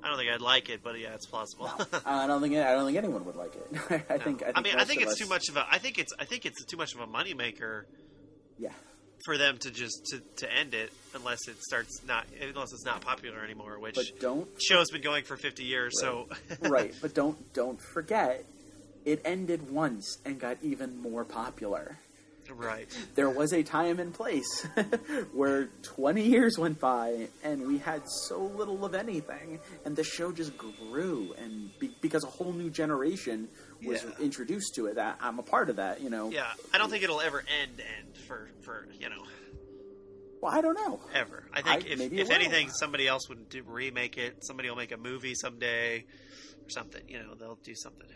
don't think I'd like it, but yeah, it's plausible. No, I don't think anyone would like it. I think it's too much of a. I think it's too much of a moneymaker. Yeah. For them to just to end it unless it's not popular anymore. Which show's been going for 50 years. Right. So right, but don't forget, it ended once and got even more popular. Right. There was a time and place where 20 years went by and we had so little of anything, and the show just grew, and because a whole new generation was introduced to it. That I'm a part of that, you know. Yeah, I don't think it'll ever end for you know. Well, I don't know. Ever. I think if anything, somebody else would remake it. Somebody will make a movie someday or something. You know, they'll do something.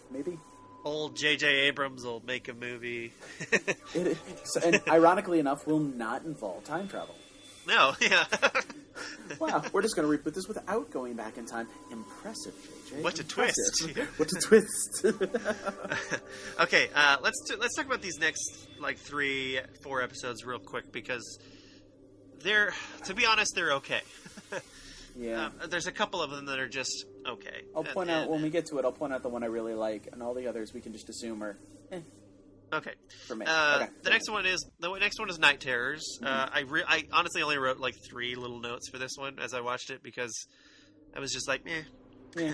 Maybe. Old J.J. Abrams will make a movie. And ironically enough, will not involve time travel. No, yeah. Wow, we're just going to reboot this without going back in time. Impressive, JJ. What a twist! What a twist! Okay, let's talk about these next 3-4 episodes real quick because to be honest, they're okay. Yeah. There's a couple of them that are just okay. I'll point out when we get to it. I'll point out the one I really like, and all the others we can just assume are. Okay. For me. The next one is Night Terrors. Mm-hmm. I honestly only wrote 3 little notes for this one as I watched it because I was just like, meh. Yeah.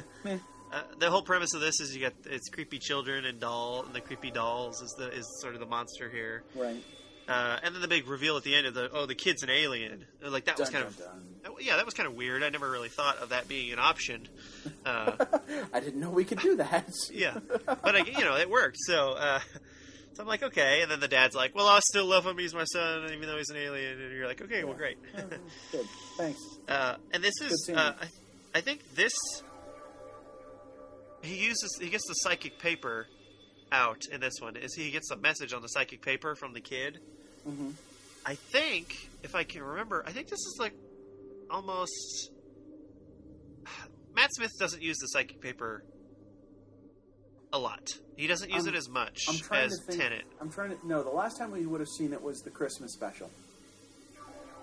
The whole premise of this is it's creepy children and the creepy dolls is sort of the monster here. Right. And then the big reveal at the end of the kid's an alien. That was kind of yeah, that was kind of weird. I never really thought of that being an option. I didn't know we could do that. Yeah, but it worked. So I'm like, okay. And then the dad's like, well, I still love him. He's my son, even though he's an alien. And you're like, okay, well, great. Good, thanks. And this is, I think this. He gets the psychic paper out in this one. He gets a message on the psychic paper from the kid. Mm-hmm. I think, if I can remember, I think this is almost. Matt Smith doesn't use the psychic paper a lot. He doesn't use it as much as Tenet. No, the last time we would have seen it was the Christmas special.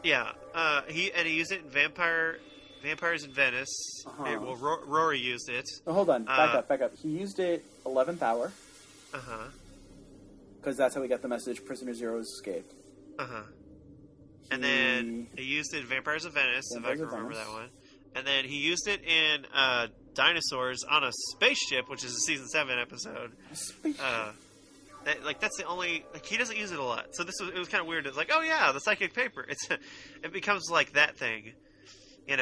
Yeah, he used it in Vampires in Venice. Uh-huh. Well, Rory used it. Oh, hold on, back up. He used it 11th hour. Uh-huh. Because that's how we got the message, Prisoner Zero has escaped. Uh-huh. And then he used it in Vampires of Venice, if I can remember that one. And then he used it in Dinosaurs on a Spaceship, which is a Season 7 episode. That's the only... he doesn't use it a lot. So it was kind of weird. It's like, oh yeah, the psychic paper. It becomes like that thing. I'm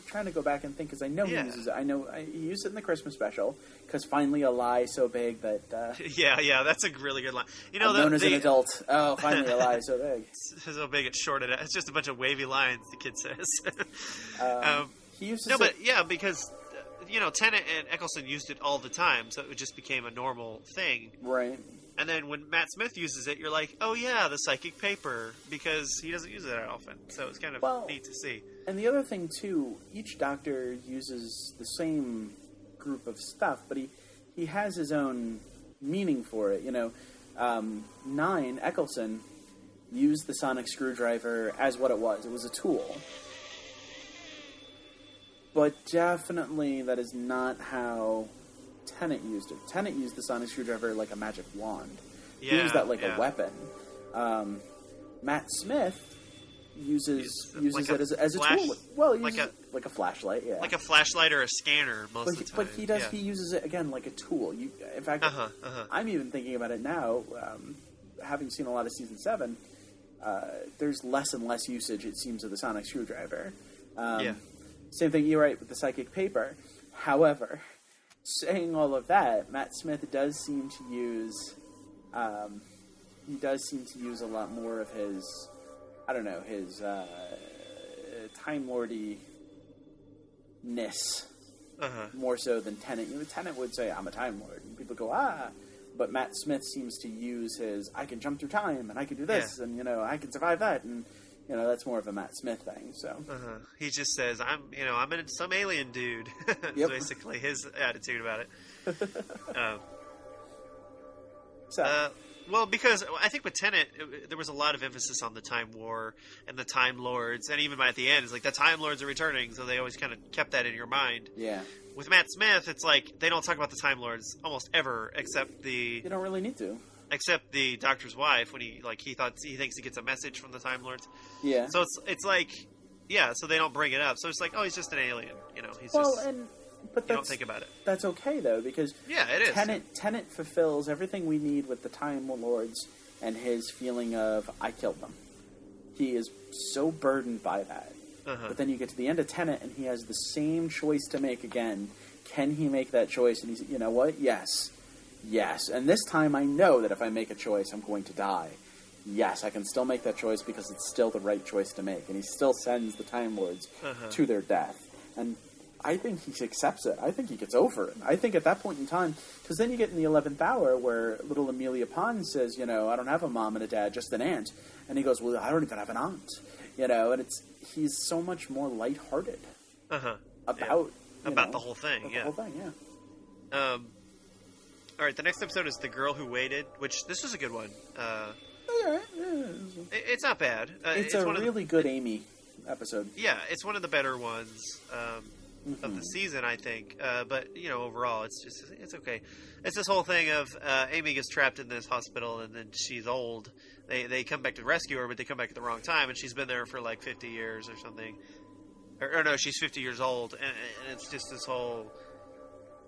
trying to go back and think because I know he uses it. I know he used it in the Christmas special because finally a lie so big that. Yeah, that's a really good line. I'm known as an adult. Oh, finally a lie so big. So big it's shorted out. It's just a bunch of wavy lines. The kid says. He uses because Tennant and Eccleston used it all the time, so it just became a normal thing. Right. And then when Matt Smith uses it, you're like, oh yeah, the psychic paper, because he doesn't use it that often. So it's kind of neat to see. And the other thing, too, each Doctor uses the same group of stuff, but he has his own meaning for it. 9, Eccleston, used the sonic screwdriver as what it was. It was a tool. But definitely that is not how Tennant used it. Tennant used the sonic screwdriver like a magic wand. He used that like a weapon. Matt Smith uses it as a tool. Well, he uses it like a flashlight, yeah. Like a flashlight or a scanner most of the time. But he uses it, again, like a tool. In fact, I'm even thinking about it now, having seen a lot of Season 7, there's less and less usage, it seems, of the sonic screwdriver. Same thing, you're right, with the psychic paper. However, saying all of that, Matt Smith does seem to use... he does seem to use a lot more of his... I don't know, his Time Lordy-ness. More so than Tennant. Tennant would say, I'm a Time Lord. And people go, ah... But Matt Smith seems to use his, I can jump through time, and I can do this, and, I can survive that, and... that's more of a Matt Smith thing. So he just says, "I'm some alien dude." That's basically his attitude about it. Well, because I think with Tenet, there was a lot of emphasis on the Time War and the Time Lords, and even by at the end, it's like the Time Lords are returning, so they always kind of kept that in your mind. Yeah. With Matt Smith, it's like they don't talk about the Time Lords almost ever, except They don't really need to. Except the Doctor's wife, when he thinks he gets a message from the Time Lords. Yeah. So it's like, so they don't bring it up. So it's like, oh, he's just an alien. But you don't think about it. That's okay though, because it is. Tenet fulfills everything we need with the Time Lords and his feeling of I killed them. He is so burdened by that. But then you get to the end of Tenet, and he has the same choice to make again. Can he make that choice? And he's, you know what? Yes. And this time I know that if I make a choice, I'm going to die. Yes, I can still make that choice because it's still the right choice to make. And he still sends the Time Lords to their death. And I think he accepts it. I think he gets over it. I think at that point in time, because then you get in the 11th hour where little Amelia Pond says, I don't have a mom and a dad, just an aunt. And he goes, well, I don't even have an aunt. And he's so much more lighthearted about the whole thing. The whole thing, yeah. All right, the next episode is The Girl Who Waited, which this was a good one. It's not bad. It's a really good Amy episode. Yeah, it's one of the better ones of the season, I think. But overall, it's okay. It's this whole thing of Amy gets trapped in this hospital, and then she's old. They come back to rescue her, but they come back at the wrong time, and she's been there for like 50 years or something. Or no, she's 50 years old, and it's just this whole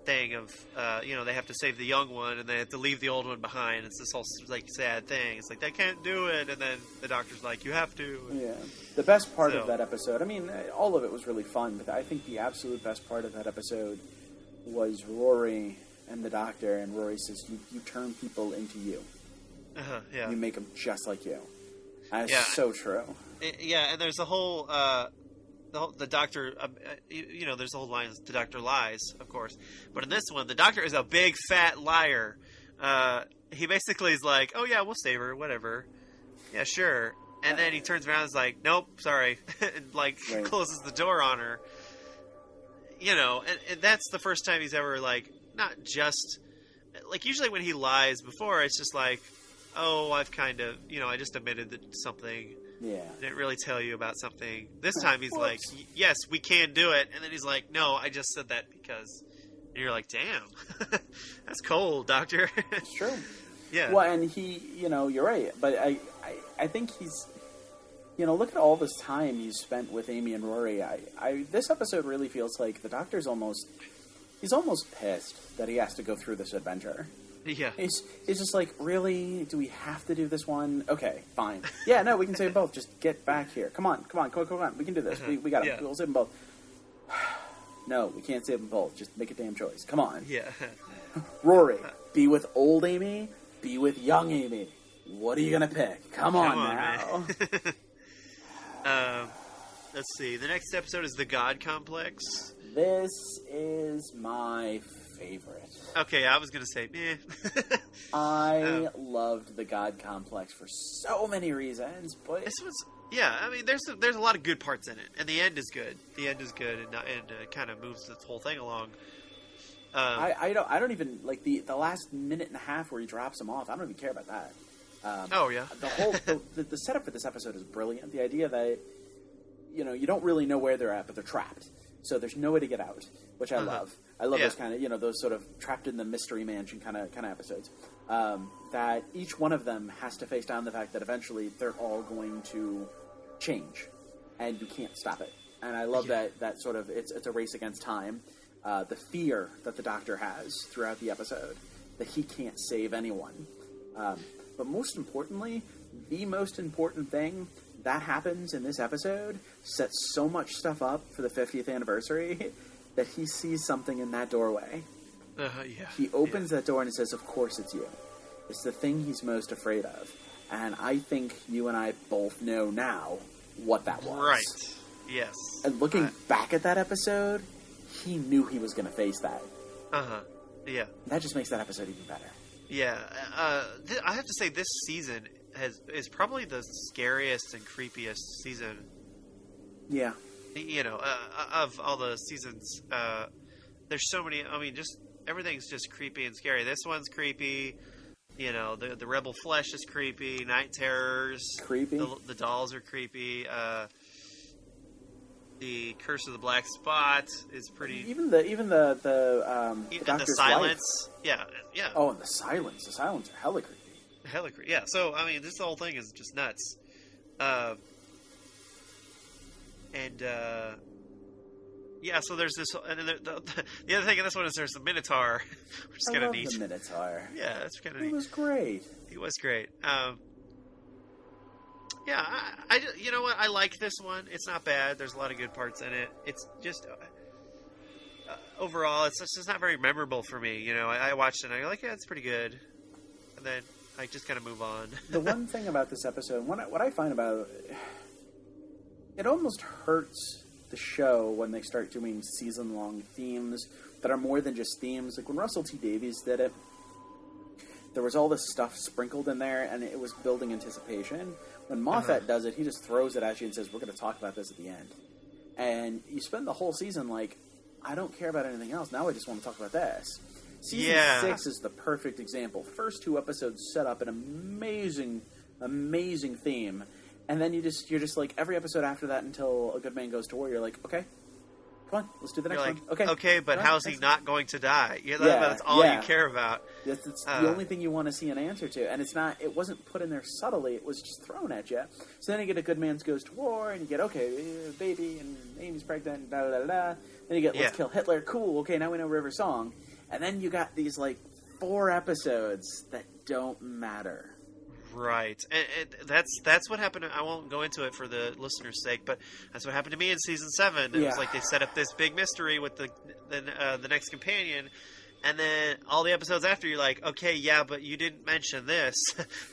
thing of they have to save the young one, and they have to leave the old one behind. It's this whole like sad thing. It's like they can't do it, and then the doctor's like, you have to. Yeah, the best part of that episode, I mean, all of it was really fun, but I think the absolute best part of that episode was Rory and the doctor, and Rory says, you turn people into you. Yeah, you make them just like you. And it's so true. And there's the whole the doctor, there's the whole line, the doctor lies, of course. But in this one, the doctor is a big, fat liar. He basically is like, oh, yeah, we'll save her, whatever. Yeah, sure. And then he turns around and is like, nope, sorry. And, closes the door on her. And that's the first time he's ever, not just... usually when he lies before, it's just like, oh, I've kind of, I just admitted that something... Yeah. Didn't really tell you about something. This time he's like, yes, we can do it. And then he's like, no, I just said that because... And you're like, damn. That's cold, doctor. It's true. Yeah. Well, and he, you're right. But I think he's... look at all this time he's spent with Amy and Rory. This episode really feels like the doctor's almost... He's almost pissed that he has to go through this adventure. Yeah. He's just like, really? Do we have to do this one? Okay, fine. Yeah, no, we can save them both. Just get back here. Come on. We can do this. We got it. Yeah. We'll save them both. No, we can't save them both. Just make a damn choice. Come on. Yeah. Rory, be with old Amy, be with young Amy. What are you going to pick? Come on now. Let's see. The next episode is The God Complex. This is my favorite. Okay, I was going to say, meh. I loved The God Complex for so many reasons, but... This was... Yeah, I mean, there's a lot of good parts in it, and the end is good. The end is good, and kind of moves the whole thing along. I don't even... the last minute and a half where he drops him off, I don't even care about that. Oh, yeah. The whole... the setup for this episode is brilliant. The idea that, you don't really know where they're at, but they're trapped. So there's no way to get out, which I love. I love those kind of, those sort of trapped in the mystery mansion kind of episodes. That each one of them has to face down the fact that eventually they're all going to change, and you can't stop it. And I love that sort of it's a race against time. The fear that the doctor has throughout the episode that he can't save anyone. But most importantly, the most important thing that happens in this episode sets so much stuff up for the 50th anniversary that he sees something in that doorway. He opens that door and he says, of course it's you. It's the thing he's most afraid of. And I think you and I both know now what that was. Right. Yes. And looking back at that episode, he knew he was going to face that. Yeah. That just makes that episode even better. Yeah. I have to say this season is probably the scariest and creepiest season. Yeah. Of all the seasons, there's so many. I mean, just everything's just creepy and scary. This one's creepy. The Rebel Flesh is creepy. Night Terrors, creepy. The dolls are creepy. The Curse of the Black Spot is pretty. Even the silence. Wife. Yeah. Oh, and the silence. The silence are hella creepy. Hella creepy. Yeah. So I mean, this whole thing is just nuts. So there's this, and then the other thing in this one is there's the Minotaur, which is kind of neat. The Minotaur. Yeah, that's kind of neat. He was great. He was great. You know what? I like this one. It's not bad. There's a lot of good parts in it. It's just overall, it's just not very memorable for me. I watched it and I go like, yeah, it's pretty good, and then I just kind of move on. The one thing about this episode, what I find about it almost hurts the show when they start doing season-long themes that are more than just themes. Like when Russell T Davies did it, there was all this stuff sprinkled in there, and it was building anticipation. When Moffat does it, he just throws it at you and says, we're going to talk about this at the end. And you spend the whole season like, I don't care about anything else. Now I just want to talk about this. Season 6 is the perfect example. First 2 episodes set up an amazing, amazing theme. And then you're just like, every episode after that until A Good Man Goes to War, you're like, okay, come on, let's do the next one. Okay, but how's he not going to die? That's all you care about. It's the only thing you want to see an answer to. And it wasn't put in there subtly, it was just thrown at you. So then you get A Good Man Goes to War, and you get, okay, baby, and Amy's pregnant, and da-da-da-da. Then you get, let's kill Hitler, cool, okay, now we know River Song. And then you got these, 4 episodes that don't matter. Right, and that's what happened. I won't go into it for the listener's sake, but that's what happened to me in season 7. It was like they set up this big mystery with the next companion, and then all the episodes after, you're like, okay, yeah, but you didn't mention this.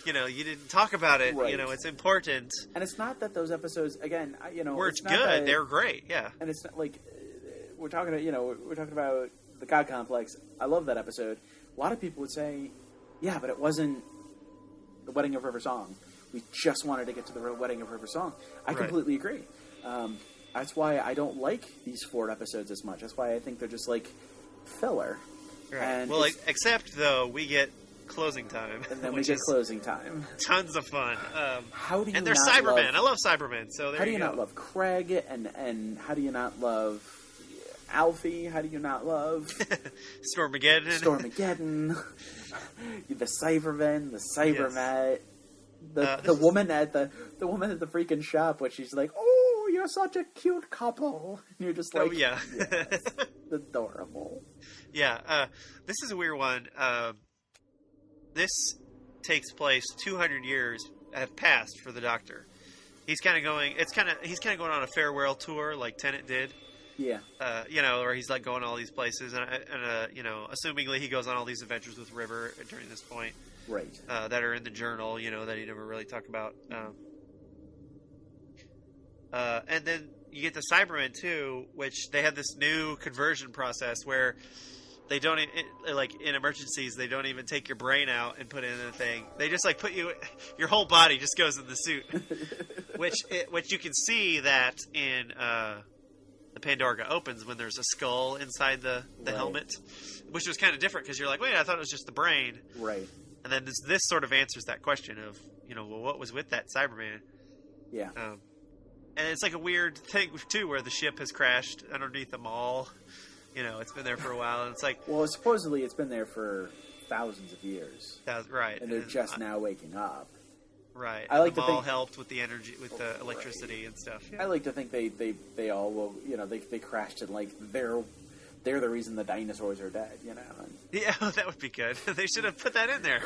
You didn't talk about it. Right. It's important. And it's not that those episodes, again, were it's good. They're great. Yeah, and it's not like we're talking about the God Complex. I love that episode. A lot of people would say, yeah, but it wasn't the Wedding of River Song. We just wanted to get to the Wedding of River Song. I completely agree. That's why I don't like these 4 episodes as much. That's why I think they're just filler. Right. And well, except though we get closing time, and then we get closing time. Tons of fun. How do you? And they're Cybermen. I love Cybermen. So how do you not love Craig? And how do you not love Alfie? How do you not love Stormageddon? The Cybermen, the Cybermat, the woman at the freaking shop, where she's like, "Oh, you're such a cute couple," and you're just like, "Oh yeah, yes, adorable." Yeah, this is a weird one. This takes place 200 years have passed for the Doctor. He's kind of going. He's kind of going on a farewell tour, like Tennant did. Yeah. Where he's going all these places, and assumingly he goes on all these adventures with River during this point, right? That are in the journal, that he never really talked about. And then you get the Cybermen too, which they have this new conversion process where they don't in emergencies they don't even take your brain out and put it in the thing. They just put your whole body just goes in the suit, which you can see that in. The Pandora opens when there's a skull inside the helmet, which was kind of different because you're like, wait, I thought it was just the brain. Right. And then this sort of answers that question of, what was with that Cyberman? Yeah. And it's a weird thing, too, where the ship has crashed underneath the mall. It's been there for a while, and it's well, supposedly it's been there for thousands of years. Right. And they're just now waking up. Right. I like the to mall think helped with the energy, with the electricity and stuff. Yeah. I like to think they all will, they crashed and they're the reason the dinosaurs are dead, Yeah, that would be good. They should have put that in there.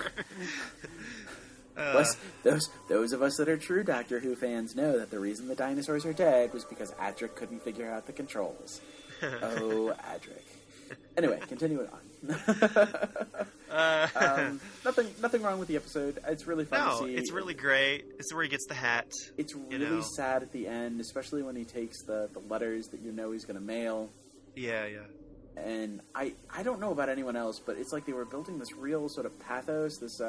Those of us that are true Doctor Who fans know that the reason the dinosaurs are dead was because Adric couldn't figure out the controls. Oh, Adric. Anyway, continuing on. Nothing wrong with the episode. It's really fun to see. It's really great. It's where he gets the hat. It's really sad at the end, especially when he takes the letters that he's going to mail. Yeah. And I don't know about anyone else, but it's like they were building this real sort of pathos, this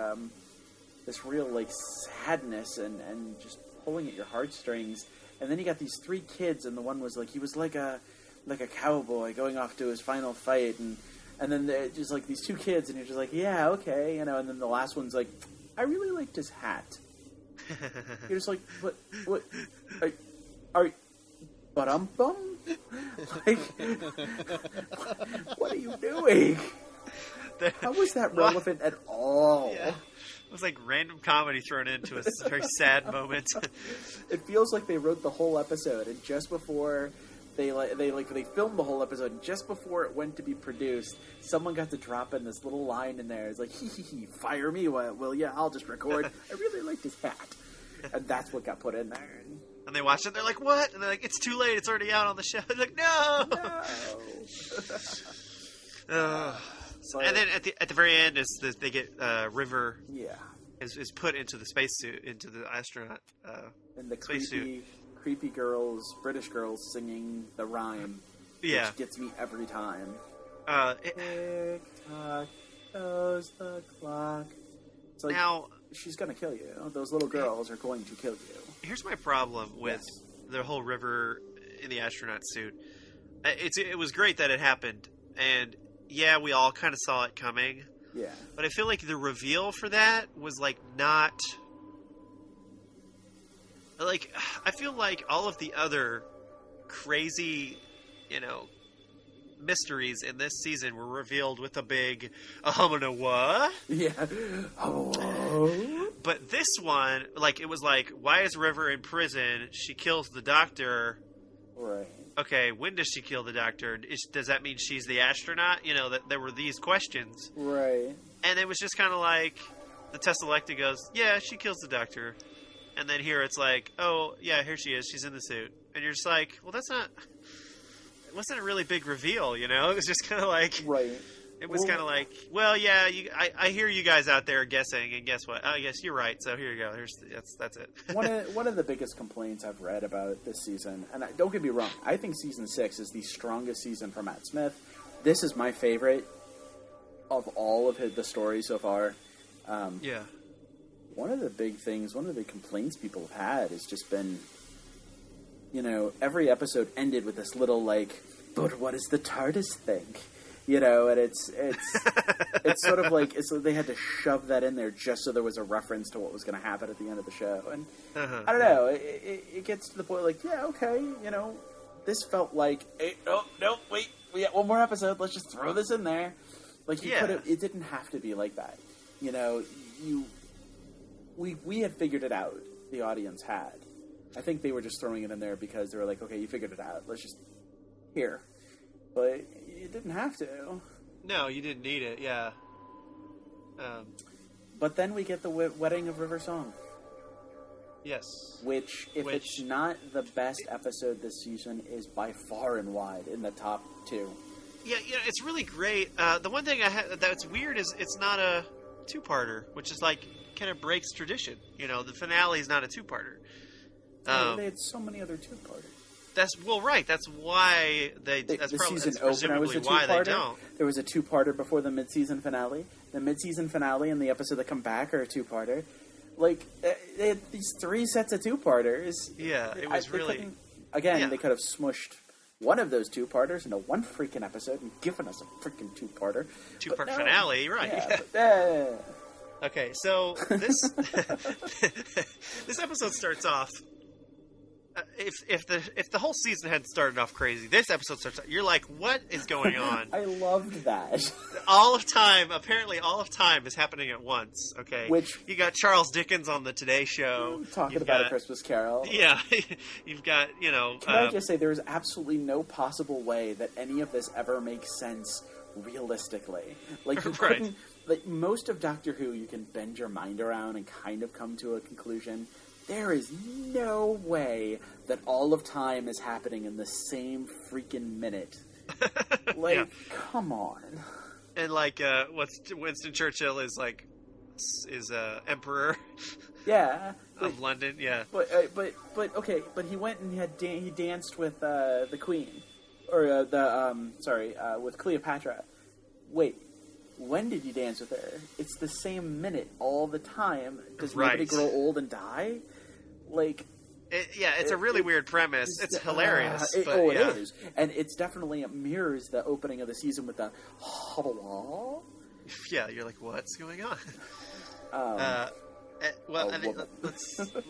real sadness and just pulling at your heartstrings. And then you got these 3 kids, and the one was he was like a cowboy going off to his final fight, and then they're just these 2 kids, and you're just yeah, okay, and then the last one's I really liked his hat. You're just what are but-um-bum? What are you doing? How was that relevant at all? Yeah. It was random comedy thrown into a very sad moment. It feels like they wrote the whole episode, and just before they filmed the whole episode, and just before it went to be produced, someone got to drop in this little line in there. It's hee, fire me, will ya? I'll just record. I really liked his hat. And that's what got put in there. And they watch it, and they're like, what? And they're like, it's too late, it's already out on the show. They're like, no! And then at the very end, they get River. Yeah. Is put into the spacesuit, into the astronaut in the spacesuit. creepy girls, British girls singing the rhyme, Yeah. which gets me every time. It, Tick-tock goes the clock. It's like, now, she's going to kill you. Those little girls are going to kill you. here's my problem with the whole River in the astronaut suit. It was great that it happened, and yeah, we all kind of saw it coming. Yeah. But I feel like the reveal for that was, like, not... Like, I feel like all of the other crazy, mysteries in this season were revealed with a big, what? Yeah. Oh. But this one, like, it was like, why is River in prison? She kills the doctor. Right. Okay, when does she kill the doctor? Does that mean she's the astronaut? That there were these questions. Right. And it was just kind of like, the Tesselecta goes, yeah, she kills the doctor. And then here it's like, oh, yeah, here she is. She's in the suit. And you're just like, well, it wasn't a really big reveal, It was just kind of like... Right. It was kind of like, well, yeah, I hear you guys out there guessing, and guess what? Oh, yes, you're right. So here you go. That's it. One of the biggest complaints I've read about this season, and don't get me wrong, I think season 6 is the strongest season for Matt Smith. This is my favorite of all of the stories so far. Yeah. One of the big complaints people have had has just been, every episode ended with this little like, but what does the TARDIS think? And it's sort of like they had to shove that in there just so there was a reference to what was going to happen at the end of the show. And I don't know, it gets to the point like, yeah, okay, this felt like, hey, no, wait, we got one more episode. Let's just throw this in there. Like it didn't have to be like that. We had figured it out. The audience had. I think they were just throwing it in there because they were like, okay, you figured it out. Let's just here. But you didn't have to. No, you didn't need it. Yeah. But then we get the wedding of River Song. Yes. Which, if it's not the best episode this season, is by far and wide in the top 2. Yeah, it's really great. The one thing that's weird is it's not a 2-parter, which is like kind of breaks tradition. The finale is not a 2-parter. They had so many other 2-parters. That's right. That's why that's the probably season that's opener was a why 2-parter. they don't. There was a 2-parter before the mid-season finale. The mid-season finale and the episode that come back are a 2-parter. Like they had these 3 sets of 2-parters. Yeah, it was really. Again, they could have smushed one of those 2-parters into one freaking episode and given us a freaking 2-parter. 2-part finale, right? Yeah, Okay, so this this episode starts off. If the whole season had started off crazy, this episode starts off, you're like, what is going on? I loved that. Apparently all of time is happening at once, okay? Which, you got Charles Dickens on the Today Show. Talking about A Christmas Carol. Yeah. You've got, Can I just say, there is absolutely no possible way that any of this ever makes sense realistically. Like, you couldn't... Like, most of Doctor Who, you can bend your mind around and kind of come to a conclusion. There is no way that all of time is happening in the same freaking minute. Like, come on. And like, Winston Churchill is emperor. Yeah. Of London. Yeah. But okay. But he went and he danced with the Queen, or with Cleopatra. Wait. When did you dance with her? It's the same minute all the time. Does nobody grow old and die? Like, it's a really weird premise. It's hilarious. It is, and it's definitely mirrors the opening of the season with the Yeah, you're like, what's going on?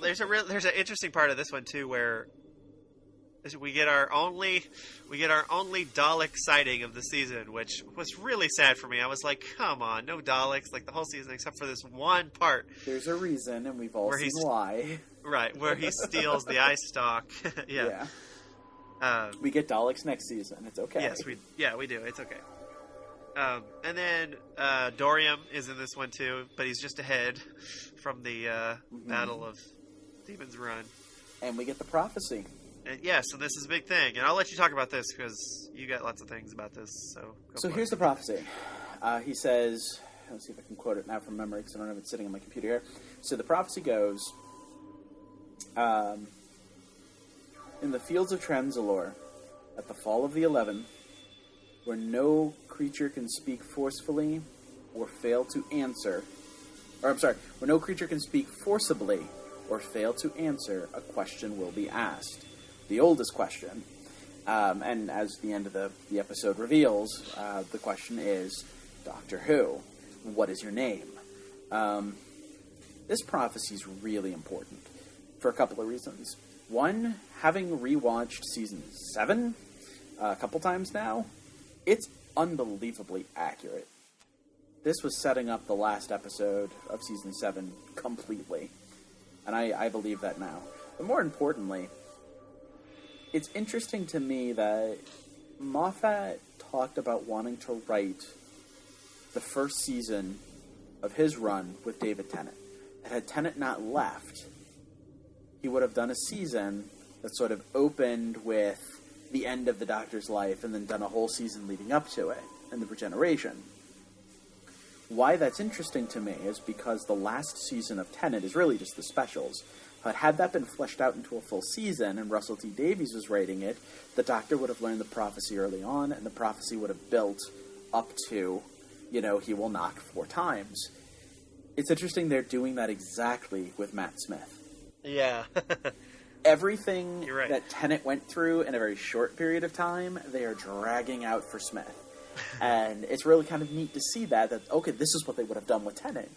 There's an interesting part of this one too, where we get our only Dalek sighting of the season, which was really sad for me. I was like, come on, no Daleks, like the whole season except for this one part. There's a reason, and we've all seen why. Right, where he steals the eye stalk. Yeah. We get Daleks next season. It's okay. Yes, we do. It's okay. And then Dorium is in this one too, but he's just ahead from the Battle of Demon's Run. And we get the prophecy. And so this is a big thing, and I'll let you talk about this because you got lots of things about this. So here's the prophecy. He says, let's see if I can quote it now from memory because I don't have it sitting on my computer here. So the prophecy goes, In the fields of Trenzalore, at the fall of the 11th, where no creature can speak forcefully or fail to answer, where no creature can speak forcibly or fail to answer, a question will be asked. The oldest question, and as the end of the episode reveals, the question is, Doctor Who, what is your name? This prophecy is really important for a couple of reasons. One, having rewatched season 7 a couple times now, it's unbelievably accurate. This was setting up the last episode of season 7 completely, and I believe that now. But more importantly, it's interesting to me that Moffat talked about wanting to write the first season of his run with David Tennant. And had Tennant not left, he would have done a season that sort of opened with the end of the Doctor's life and then done a whole season leading up to it and the regeneration. Why that's interesting to me is because the last season of Tennant is really just the specials. But had that been fleshed out into a full season and Russell T Davies was writing it, the Doctor would have learned the prophecy early on, and the prophecy would have built up to, he will knock 4 times. It's interesting they're doing that exactly with Matt Smith. Yeah. Everything You're right. that Tennant went through in a very short period of time, they are dragging out for Smith. And it's really kind of neat to see that, okay, this is what they would have done with Tennant.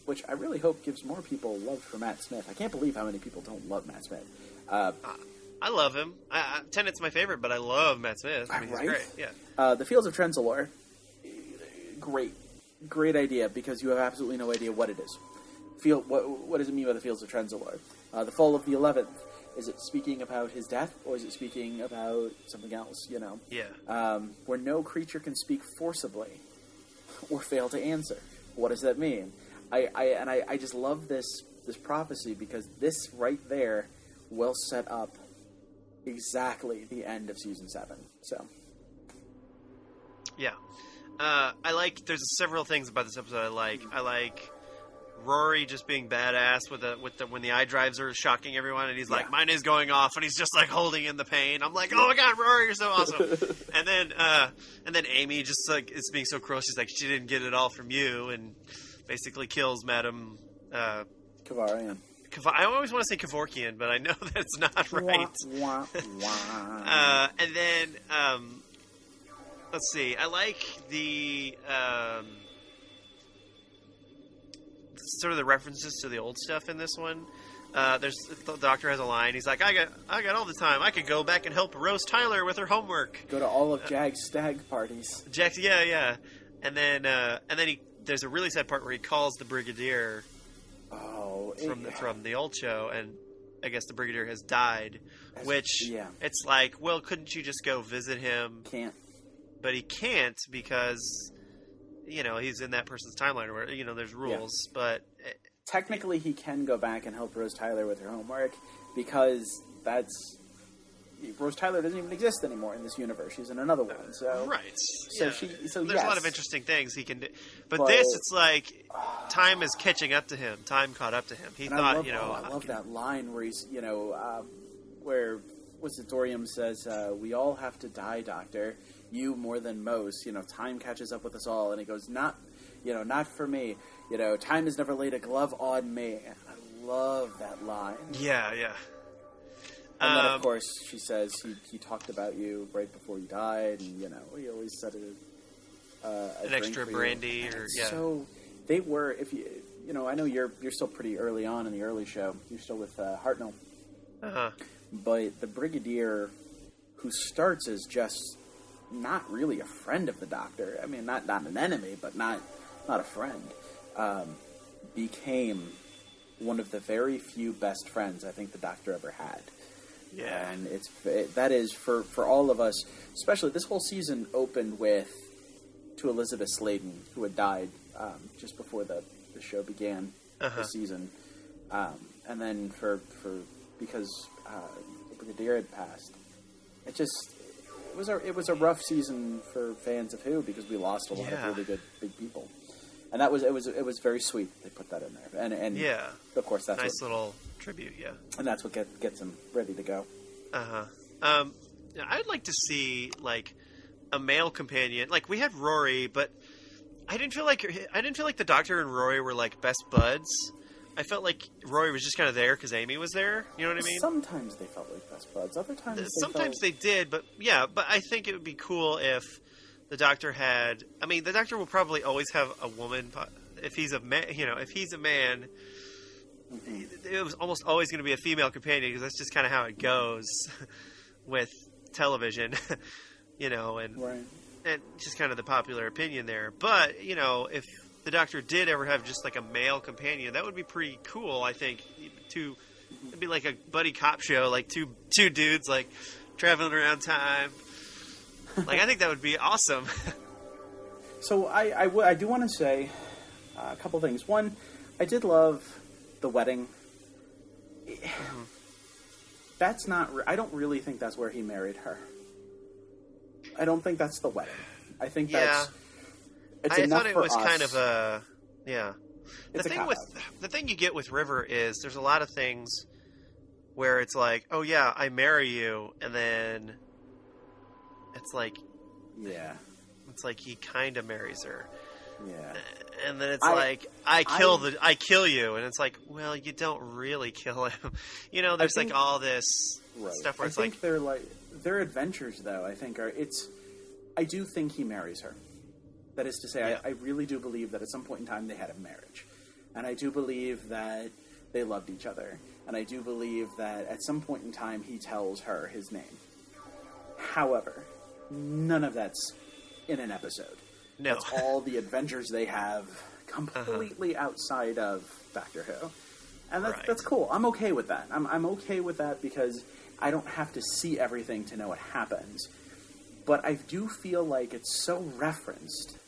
Which I really hope gives more people love for Matt Smith. I can't believe how many people don't love Matt Smith. I love him. Tennant's my favorite, but I love Matt Smith. I mean, he's great. Yeah. The Fields of Trenzalore, great idea, because you have absolutely no idea what it is. What does it mean by the Fields of Trenzalore? The fall of the 11th. Is it speaking about his death, or is it speaking about something else? Yeah. Where no creature can speak forcibly or fail to answer. What does that mean? I just love this prophecy, because this right there will set up exactly the end of season 7. So, yeah, there's several things about this episode I like. I like Rory just being badass with the when the eye drives are shocking everyone, and he's like, mine is going off, and he's just like holding in the pain. I'm like, oh my god, Rory, you're so awesome. and then Amy just like is being so cruel. She's like, she didn't get it all from you, and basically kills Madam Kavarian. I always want to say Kevorkian, but I know that's not right. Wah, wah, wah. And then let's see. I like the sort of the references to the old stuff in this one. The Doctor has a line. He's like, I got all the time. I could go back and help Rose Tyler with her homework. Go to all of Jag's stag parties. Yeah. And then there's a really sad part where he calls the Brigadier from the old show, and I guess the Brigadier has died. It's like, well, couldn't you just go visit him? Can't. But he can't, because he's in that person's timeline where there's rules. Yeah. But technically, he can go back and help Rose Tyler with her homework, because Rose Tyler doesn't even exist anymore in this universe. She's in another one. So right. So yeah. there's a lot of interesting things he can do. But this, it's like time is catching up to him. Time caught up to him. He thought, I love that line where he's, where Dorium says, "We all have to die, Doctor. You more than most. Time catches up with us all." And he goes, "Not for me. Time has never laid a glove on me." I love that line. Yeah. And then, of course, she says he talked about you right before he died, and he always said an extra brandy, So they were. If I know you're still pretty early on in the early show. You're still with Hartnell. But the Brigadier, who starts as just not really a friend of the Doctor. I mean, not an enemy, but not a friend. Became one of the very few best friends I think the Doctor ever had. Yeah, and that is for all of us, especially this whole season opened to Elizabeth Sladen, who had died just before the show began the season, and then because the Brigadier had passed, it was a rough season for fans of Who, because we lost a lot of really good big people, and it was very sweet they put that in there, and of course that's nice little tribute, and that's what gets him ready to go. I'd like to see like a male companion. Like we had Rory, but I didn't feel like the Doctor and Rory were like best buds. I felt like Rory was just kind of there because Amy was there. You know what I mean? Sometimes they felt like best buds. Other times, they did. But yeah, but I think it would be cool if the Doctor had. I mean, the Doctor will probably always have a woman if he's a man. You know, if he's a man, it was almost always going to be a female companion because that's just kind of how it goes with television. You know, and just kind of the popular opinion there. But you know, if the Doctor did ever have just like a male companion, that would be pretty cool. I think it'd be like a buddy cop show, like two dudes like traveling around time. Like I think that would be awesome. So I do want to say a couple things. One, I did love the wedding. That's not. I don't really think that's where he married her. I don't think that's the wedding. I think that's. It's I enough thought it for was us. kind of a It's the thing you get with River is there's a lot of things where it's like, oh yeah, I marry you, and then it's like he kind of marries her. Yeah. And then it's like I kill you, and it's like, well, you don't really kill him. You know, there's like all this stuff where it's like their adventures though. I think I do think he marries her. That is to say, I really do believe that at some point in time they had a marriage. And I do believe that they loved each other. And I do believe that at some point in time he tells her his name. However, none of that's in an episode. No. That's all the adventures they have completely outside of Doctor Who. And that's cool. I'm okay with that. I'm okay with that because I don't have to see everything to know what happens. But I do feel like it's so referenced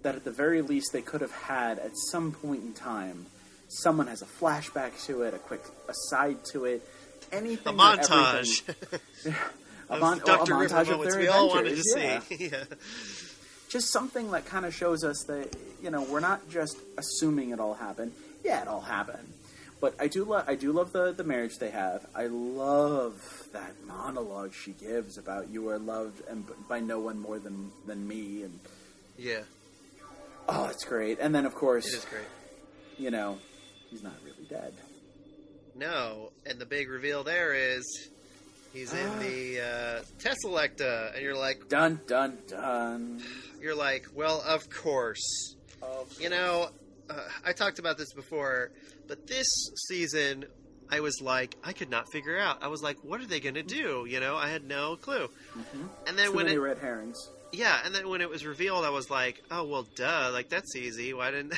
that at the very least they could have had at some point in time someone has a flashback to it, a quick aside to it, anything. A montage. A montage of their we all wanted adventures. To see. Just something that kind of shows us that, you know, we're not just assuming it all happened. Yeah, it all happened. But I do love the marriage they have. I love that monologue she gives about you are loved and by no one more than me. And yeah. Oh, it's great. And then, of course, it is great. You know, he's not really dead. No, and the big reveal there is he's in the Tesselecta, and you're like, dun dun dun. You're like, well, of course. You know, I talked about this before, but this season, I was like, I could not figure out. I was like, what are they going to do? You know, I had no clue. Mm-hmm. And then Too many red herrings. Yeah, and then when it was revealed, I was like, oh, well, duh. Like, that's easy. Why didn't...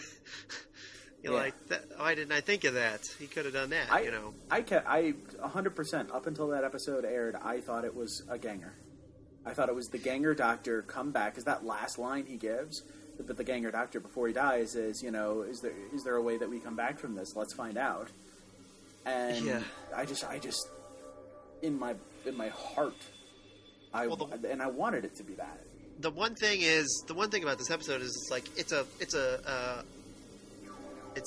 why didn't I think of that? He could have done that, you know. I 100%, up until that episode aired, I thought it was a ganger. I thought it was the Ganger Doctor come back, because that last line he gives, but the Ganger Doctor, before he dies, is, you know, is there a way that we come back from this? Let's find out. And I just, in my heart, I wanted it to be that. The one thing about this episode is it's like it's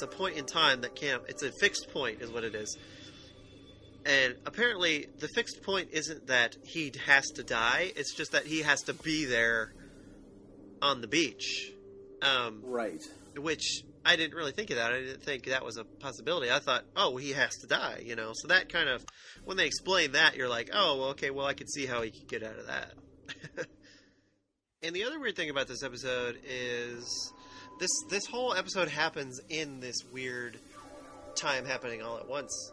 a point in time that can't. It's a fixed point, is what it is. And apparently, the fixed point isn't that he has to die. It's just that he has to be there on the beach. Right. Which I didn't really think of that. I didn't think that was a possibility. I thought, oh, he has to die. You know. So that kind of, when they explain that, you're like, oh, well, okay. Well, I could see how he could get out of that. And the other weird thing about this episode is this whole episode happens in this weird time happening all at once.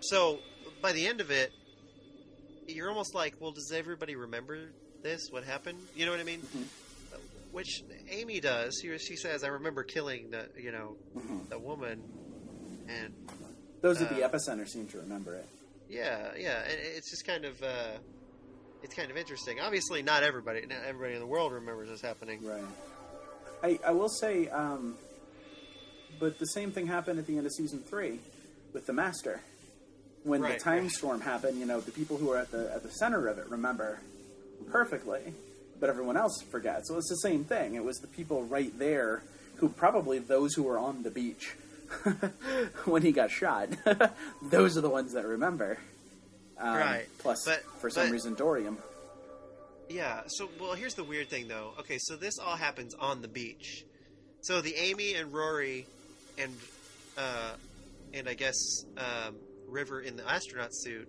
So by the end of it, you're almost like, well, does everybody remember this? What happened? You know what I mean? Mm-hmm. Which Amy does. She says, "I remember killing the woman." And those at the epicenter seem to remember it. Yeah. And it's just kind of. It's kind of interesting. Obviously, not everybody in the world remembers this happening. Right. I will say, but the same thing happened at the end of season 3 with the Master. When the time storm happened, you know, the people who are at the center of it remember perfectly, but everyone else forgets. So it's the same thing. It was the people right there who probably those who were on the beach when he got shot. Those are the ones that remember. Right. Plus, But for some reason, Dorium. Yeah. So, well, here's the weird thing, though. Okay, so this all happens on the beach. So the Amy and Rory and I guess River in the astronaut suit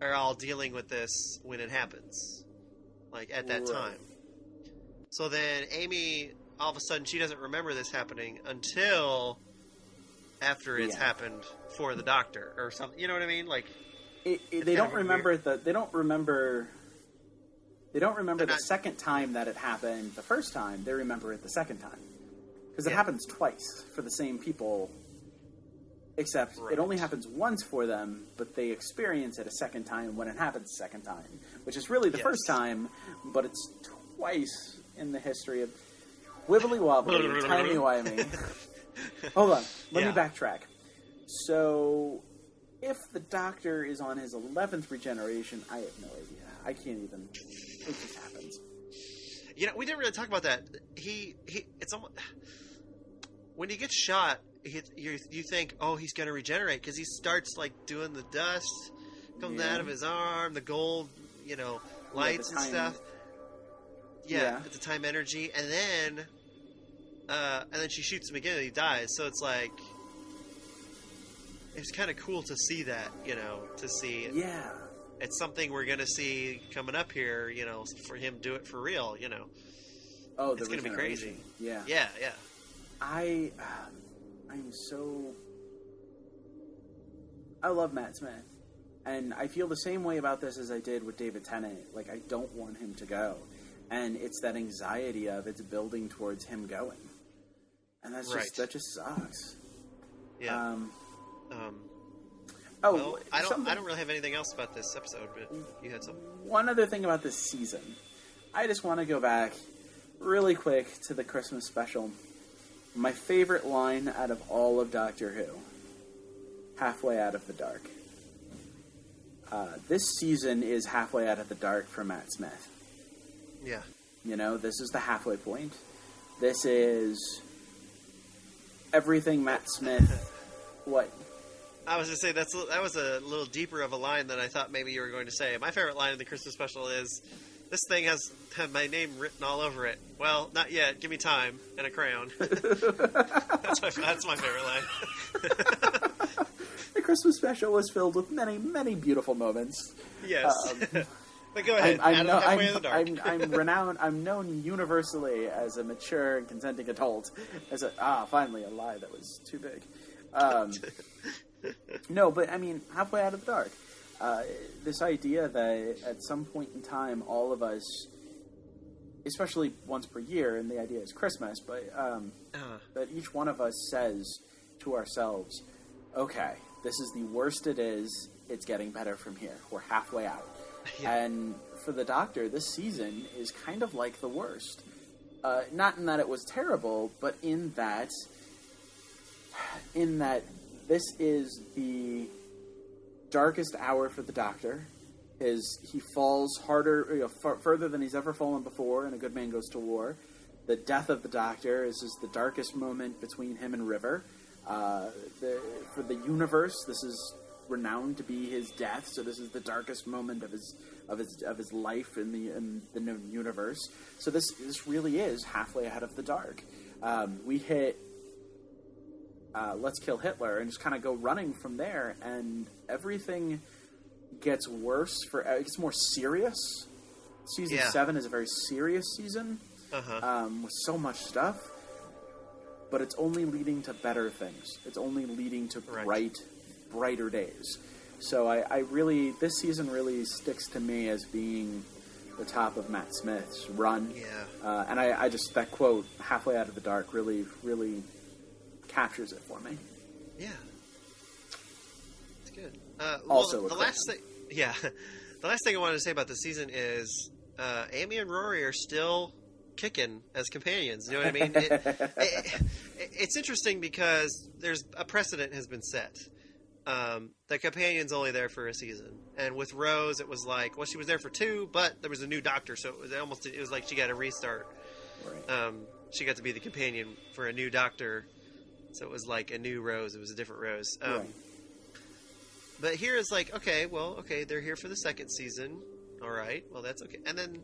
are all dealing with this when it happens, like at that time. So then Amy, all of a sudden, she doesn't remember this happening until after it's happened for the Doctor or something. You know what I mean? Like they don't remember they don't remember the second time that it happened. The first time, they remember it the second time because it happens twice for the same people. Except it only happens once for them, but they experience it a second time when it happens a second time, which is really the first time, but it's twice in the history of wibbly wobbly, timey wimey. Hold on, let me backtrack. So, if the Doctor is on his 11th regeneration, I have no idea. I can't even. It just happens. You know, we didn't really talk about that. It's almost when he gets shot. You think, oh, he's going to regenerate because he starts like doing the dust comes out of his arm, the gold, lights and stuff. Yeah, at the time energy, and then she shoots him again and he dies. So it's like it's kind of cool to see that, to see. Yeah, it's something we're going to see coming up here, for him to do it for real. Oh, it's going to be crazy. Yeah. I love Matt Smith, and I feel the same way about this as I did with David Tennant. Like, I don't want him to go, and it's that anxiety of it's building towards him going, and that just sucks. Yeah. Well, I don't really have anything else about this episode, but you had something. One other thing about this season, I just want to go back really quick to the Christmas special. My favorite line out of all of Doctor Who, halfway out of the dark. This season is halfway out of the dark for Matt Smith. Yeah. This is the halfway point. This is everything Matt Smith... What? I was going to say, that was a little deeper of a line than I thought maybe you were going to say. My favorite line in the Christmas special is... This thing has my name written all over it. Well, not yet. Give me time and a crayon. That's my favorite line. The Christmas special was filled with many, many beautiful moments. Yes. But go ahead. Halfway in the dark. I'm renowned. I'm known universally as a mature and consenting adult. Finally a lie that was too big. No, but I mean, halfway out of the dark. This idea that at some point in time, all of us, especially once per year, and the idea is Christmas, but that each one of us says to ourselves, okay, this is the worst it is, it's getting better from here. We're halfway out. Yeah. And for the Doctor, this season is kind of like the worst. Not in that it was terrible, but in that this is the darkest hour for the Doctor. He falls harder, further than he's ever fallen before in A Good Man Goes to War. The death of the Doctor is the darkest moment between him and River. For the universe, this is renowned to be his death, so this is the darkest moment of his life in the known universe. So this really is halfway out of the dark. We hit Let's Kill Hitler and just kind of go running from there, and everything gets worse. It gets more serious. Season 7 is a very serious season with so much stuff, but it's only leading to better things. It's only leading to brighter days. So this season really sticks to me as being the top of Matt Smith's run. Yeah. And I just, that quote, halfway out of the dark, really, really captures it for me. Yeah. It's good. Also, the last thing I wanted to say about this season is Amy and Rory are still kicking as companions. You know what I mean? It's interesting because there's a precedent has been set. The companion's only there for a season, and with Rose, it was like, well, she was there for 2, but there was a new Doctor, so it was like she got a restart. Right. She got to be the companion for a new Doctor, so it was like a new Rose. It was a different Rose. Right. But here is like, okay, they're here for the second season. All right, well, that's okay. And then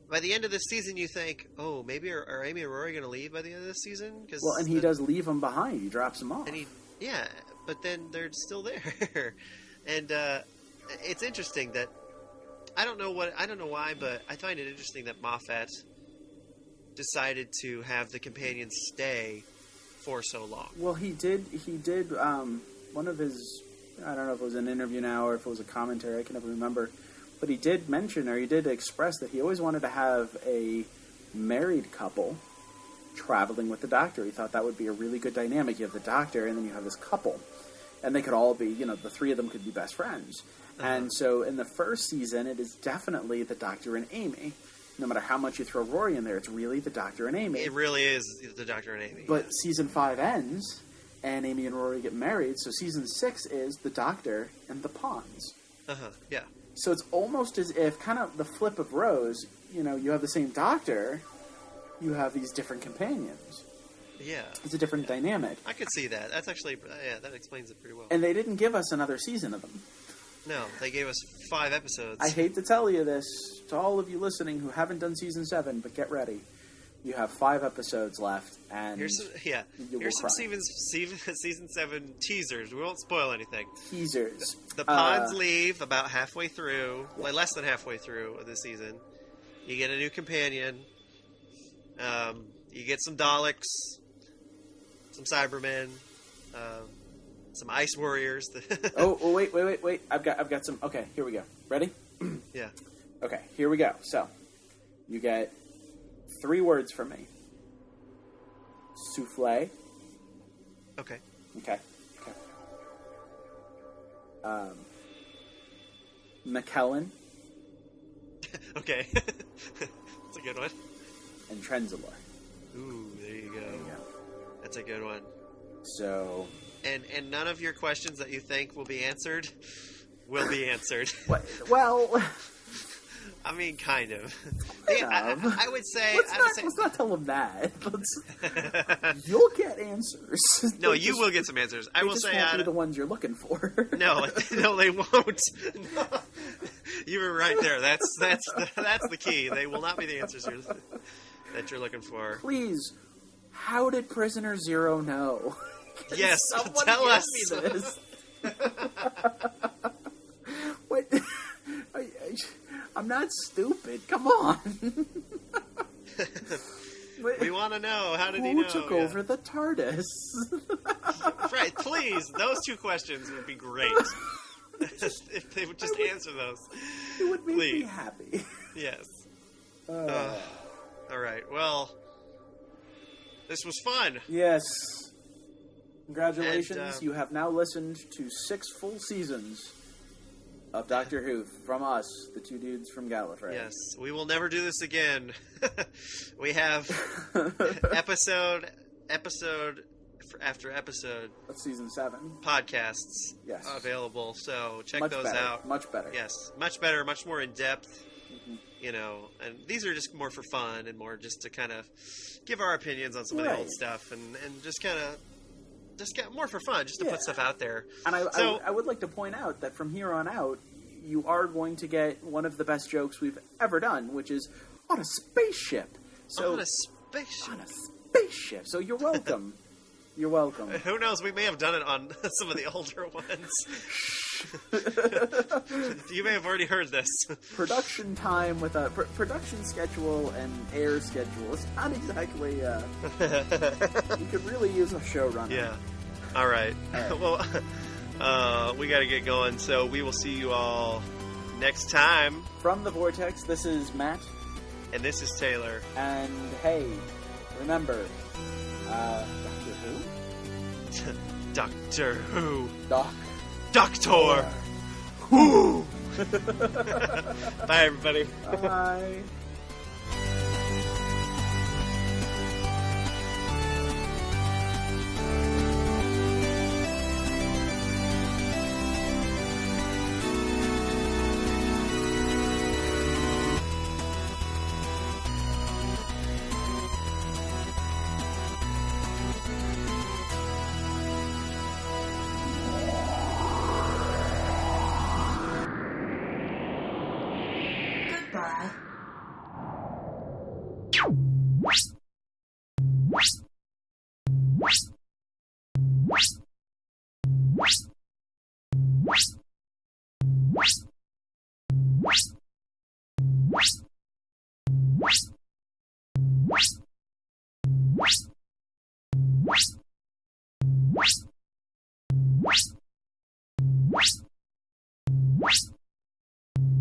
by the end of this season, you think, oh, maybe are Amy and Rory going to leave by the end of this season? Well, and he does leave them behind. He drops them off. And but then they're still there. And it's interesting that I don't know why, but I find it interesting that Moffat decided to have the companions stay for so long. Well, he did. One of his, I don't know if it was an interview now or if it was a commentary, I can never remember, but he did mention, or he did express, that he always wanted to have a married couple traveling with the Doctor. He thought that would be a really good dynamic. You have the Doctor, and then you have this couple, and they could all be, the three of them could be best friends. Uh-huh. And so in the first season, it is definitely the Doctor and Amy. No matter how much you throw Rory in there, it's really the Doctor and Amy. It really is the Doctor and Amy. But season 5 ends, and Amy and Rory get married, so season 6 is the Doctor and the Pawns. Yeah. So it's almost as if, kind of the flip of Rose, you have the same Doctor, you have these different companions. Yeah. It's a different dynamic. I could see that. That's actually, that explains it pretty well. And they didn't give us another season of them. No, they gave us 5 episodes. I hate to tell you this, to all of you listening who haven't done season 7, but get ready. You have 5 episodes left, and here's some season 7 teasers. We won't spoil anything. Teasers. The Pods leave about halfway through, less than halfway through of the season. You get a new companion. You get some Daleks, some Cybermen, some Ice Warriors. Wait! I've got some. Okay, here we go. Ready? Yeah. Okay, here we go. So, you get 3 words from me. Souffle. Okay. McKellen. Okay. That's a good one. And Trenzalore. Ooh, there you go. That's a good one. So... And none of your questions that you think will be answered will be answered. Well... I mean, kind of. I would say... Let's not tell them that. You'll get answers. No, you will get some answers. I will say... They won't be the ones you're looking for. No, they won't. No. You were right there. That's the key. They will not be the answers that you're looking for. Please, how did Prisoner Zero know? Yes, tell us. Me this. What? I'm not stupid. Come on. We want to know. How did he know? Who took over the TARDIS? Right, please. Those 2 questions would be great. If they would just answer those. It would make me happy. Yes. All right. Well, this was fun. Yes. Congratulations. And, you have now listened to 6 full seasons of Doctor Who from us, the 2 dudes from Gallifrey. Yes. We will never do this again. We have episode after episode. That's season 7. Podcasts available. So check those out. Much better. Yes. Much better. Much more in depth. And these are just more for fun and more just to kind of give our opinions on some of the old stuff and just kind of get more for fun, just to put stuff out there. And I would like to point out that from here on out, you are going to get one of the best jokes we've ever done, which is on a spaceship. On a spaceship. So you're welcome. You're welcome. Who knows? We may have done it on some of the older ones. You may have already heard this. Production time with a production schedule and air schedule. It's not exactly. You could really use a showrunner. Yeah. All right. Well, we got to get going. So we will see you all next time. From the Vortex, this is Matt. And this is Taylor. And hey, remember, Doctor Who? Doctor Who. Doctor Who. Bye, everybody. Bye. Bye.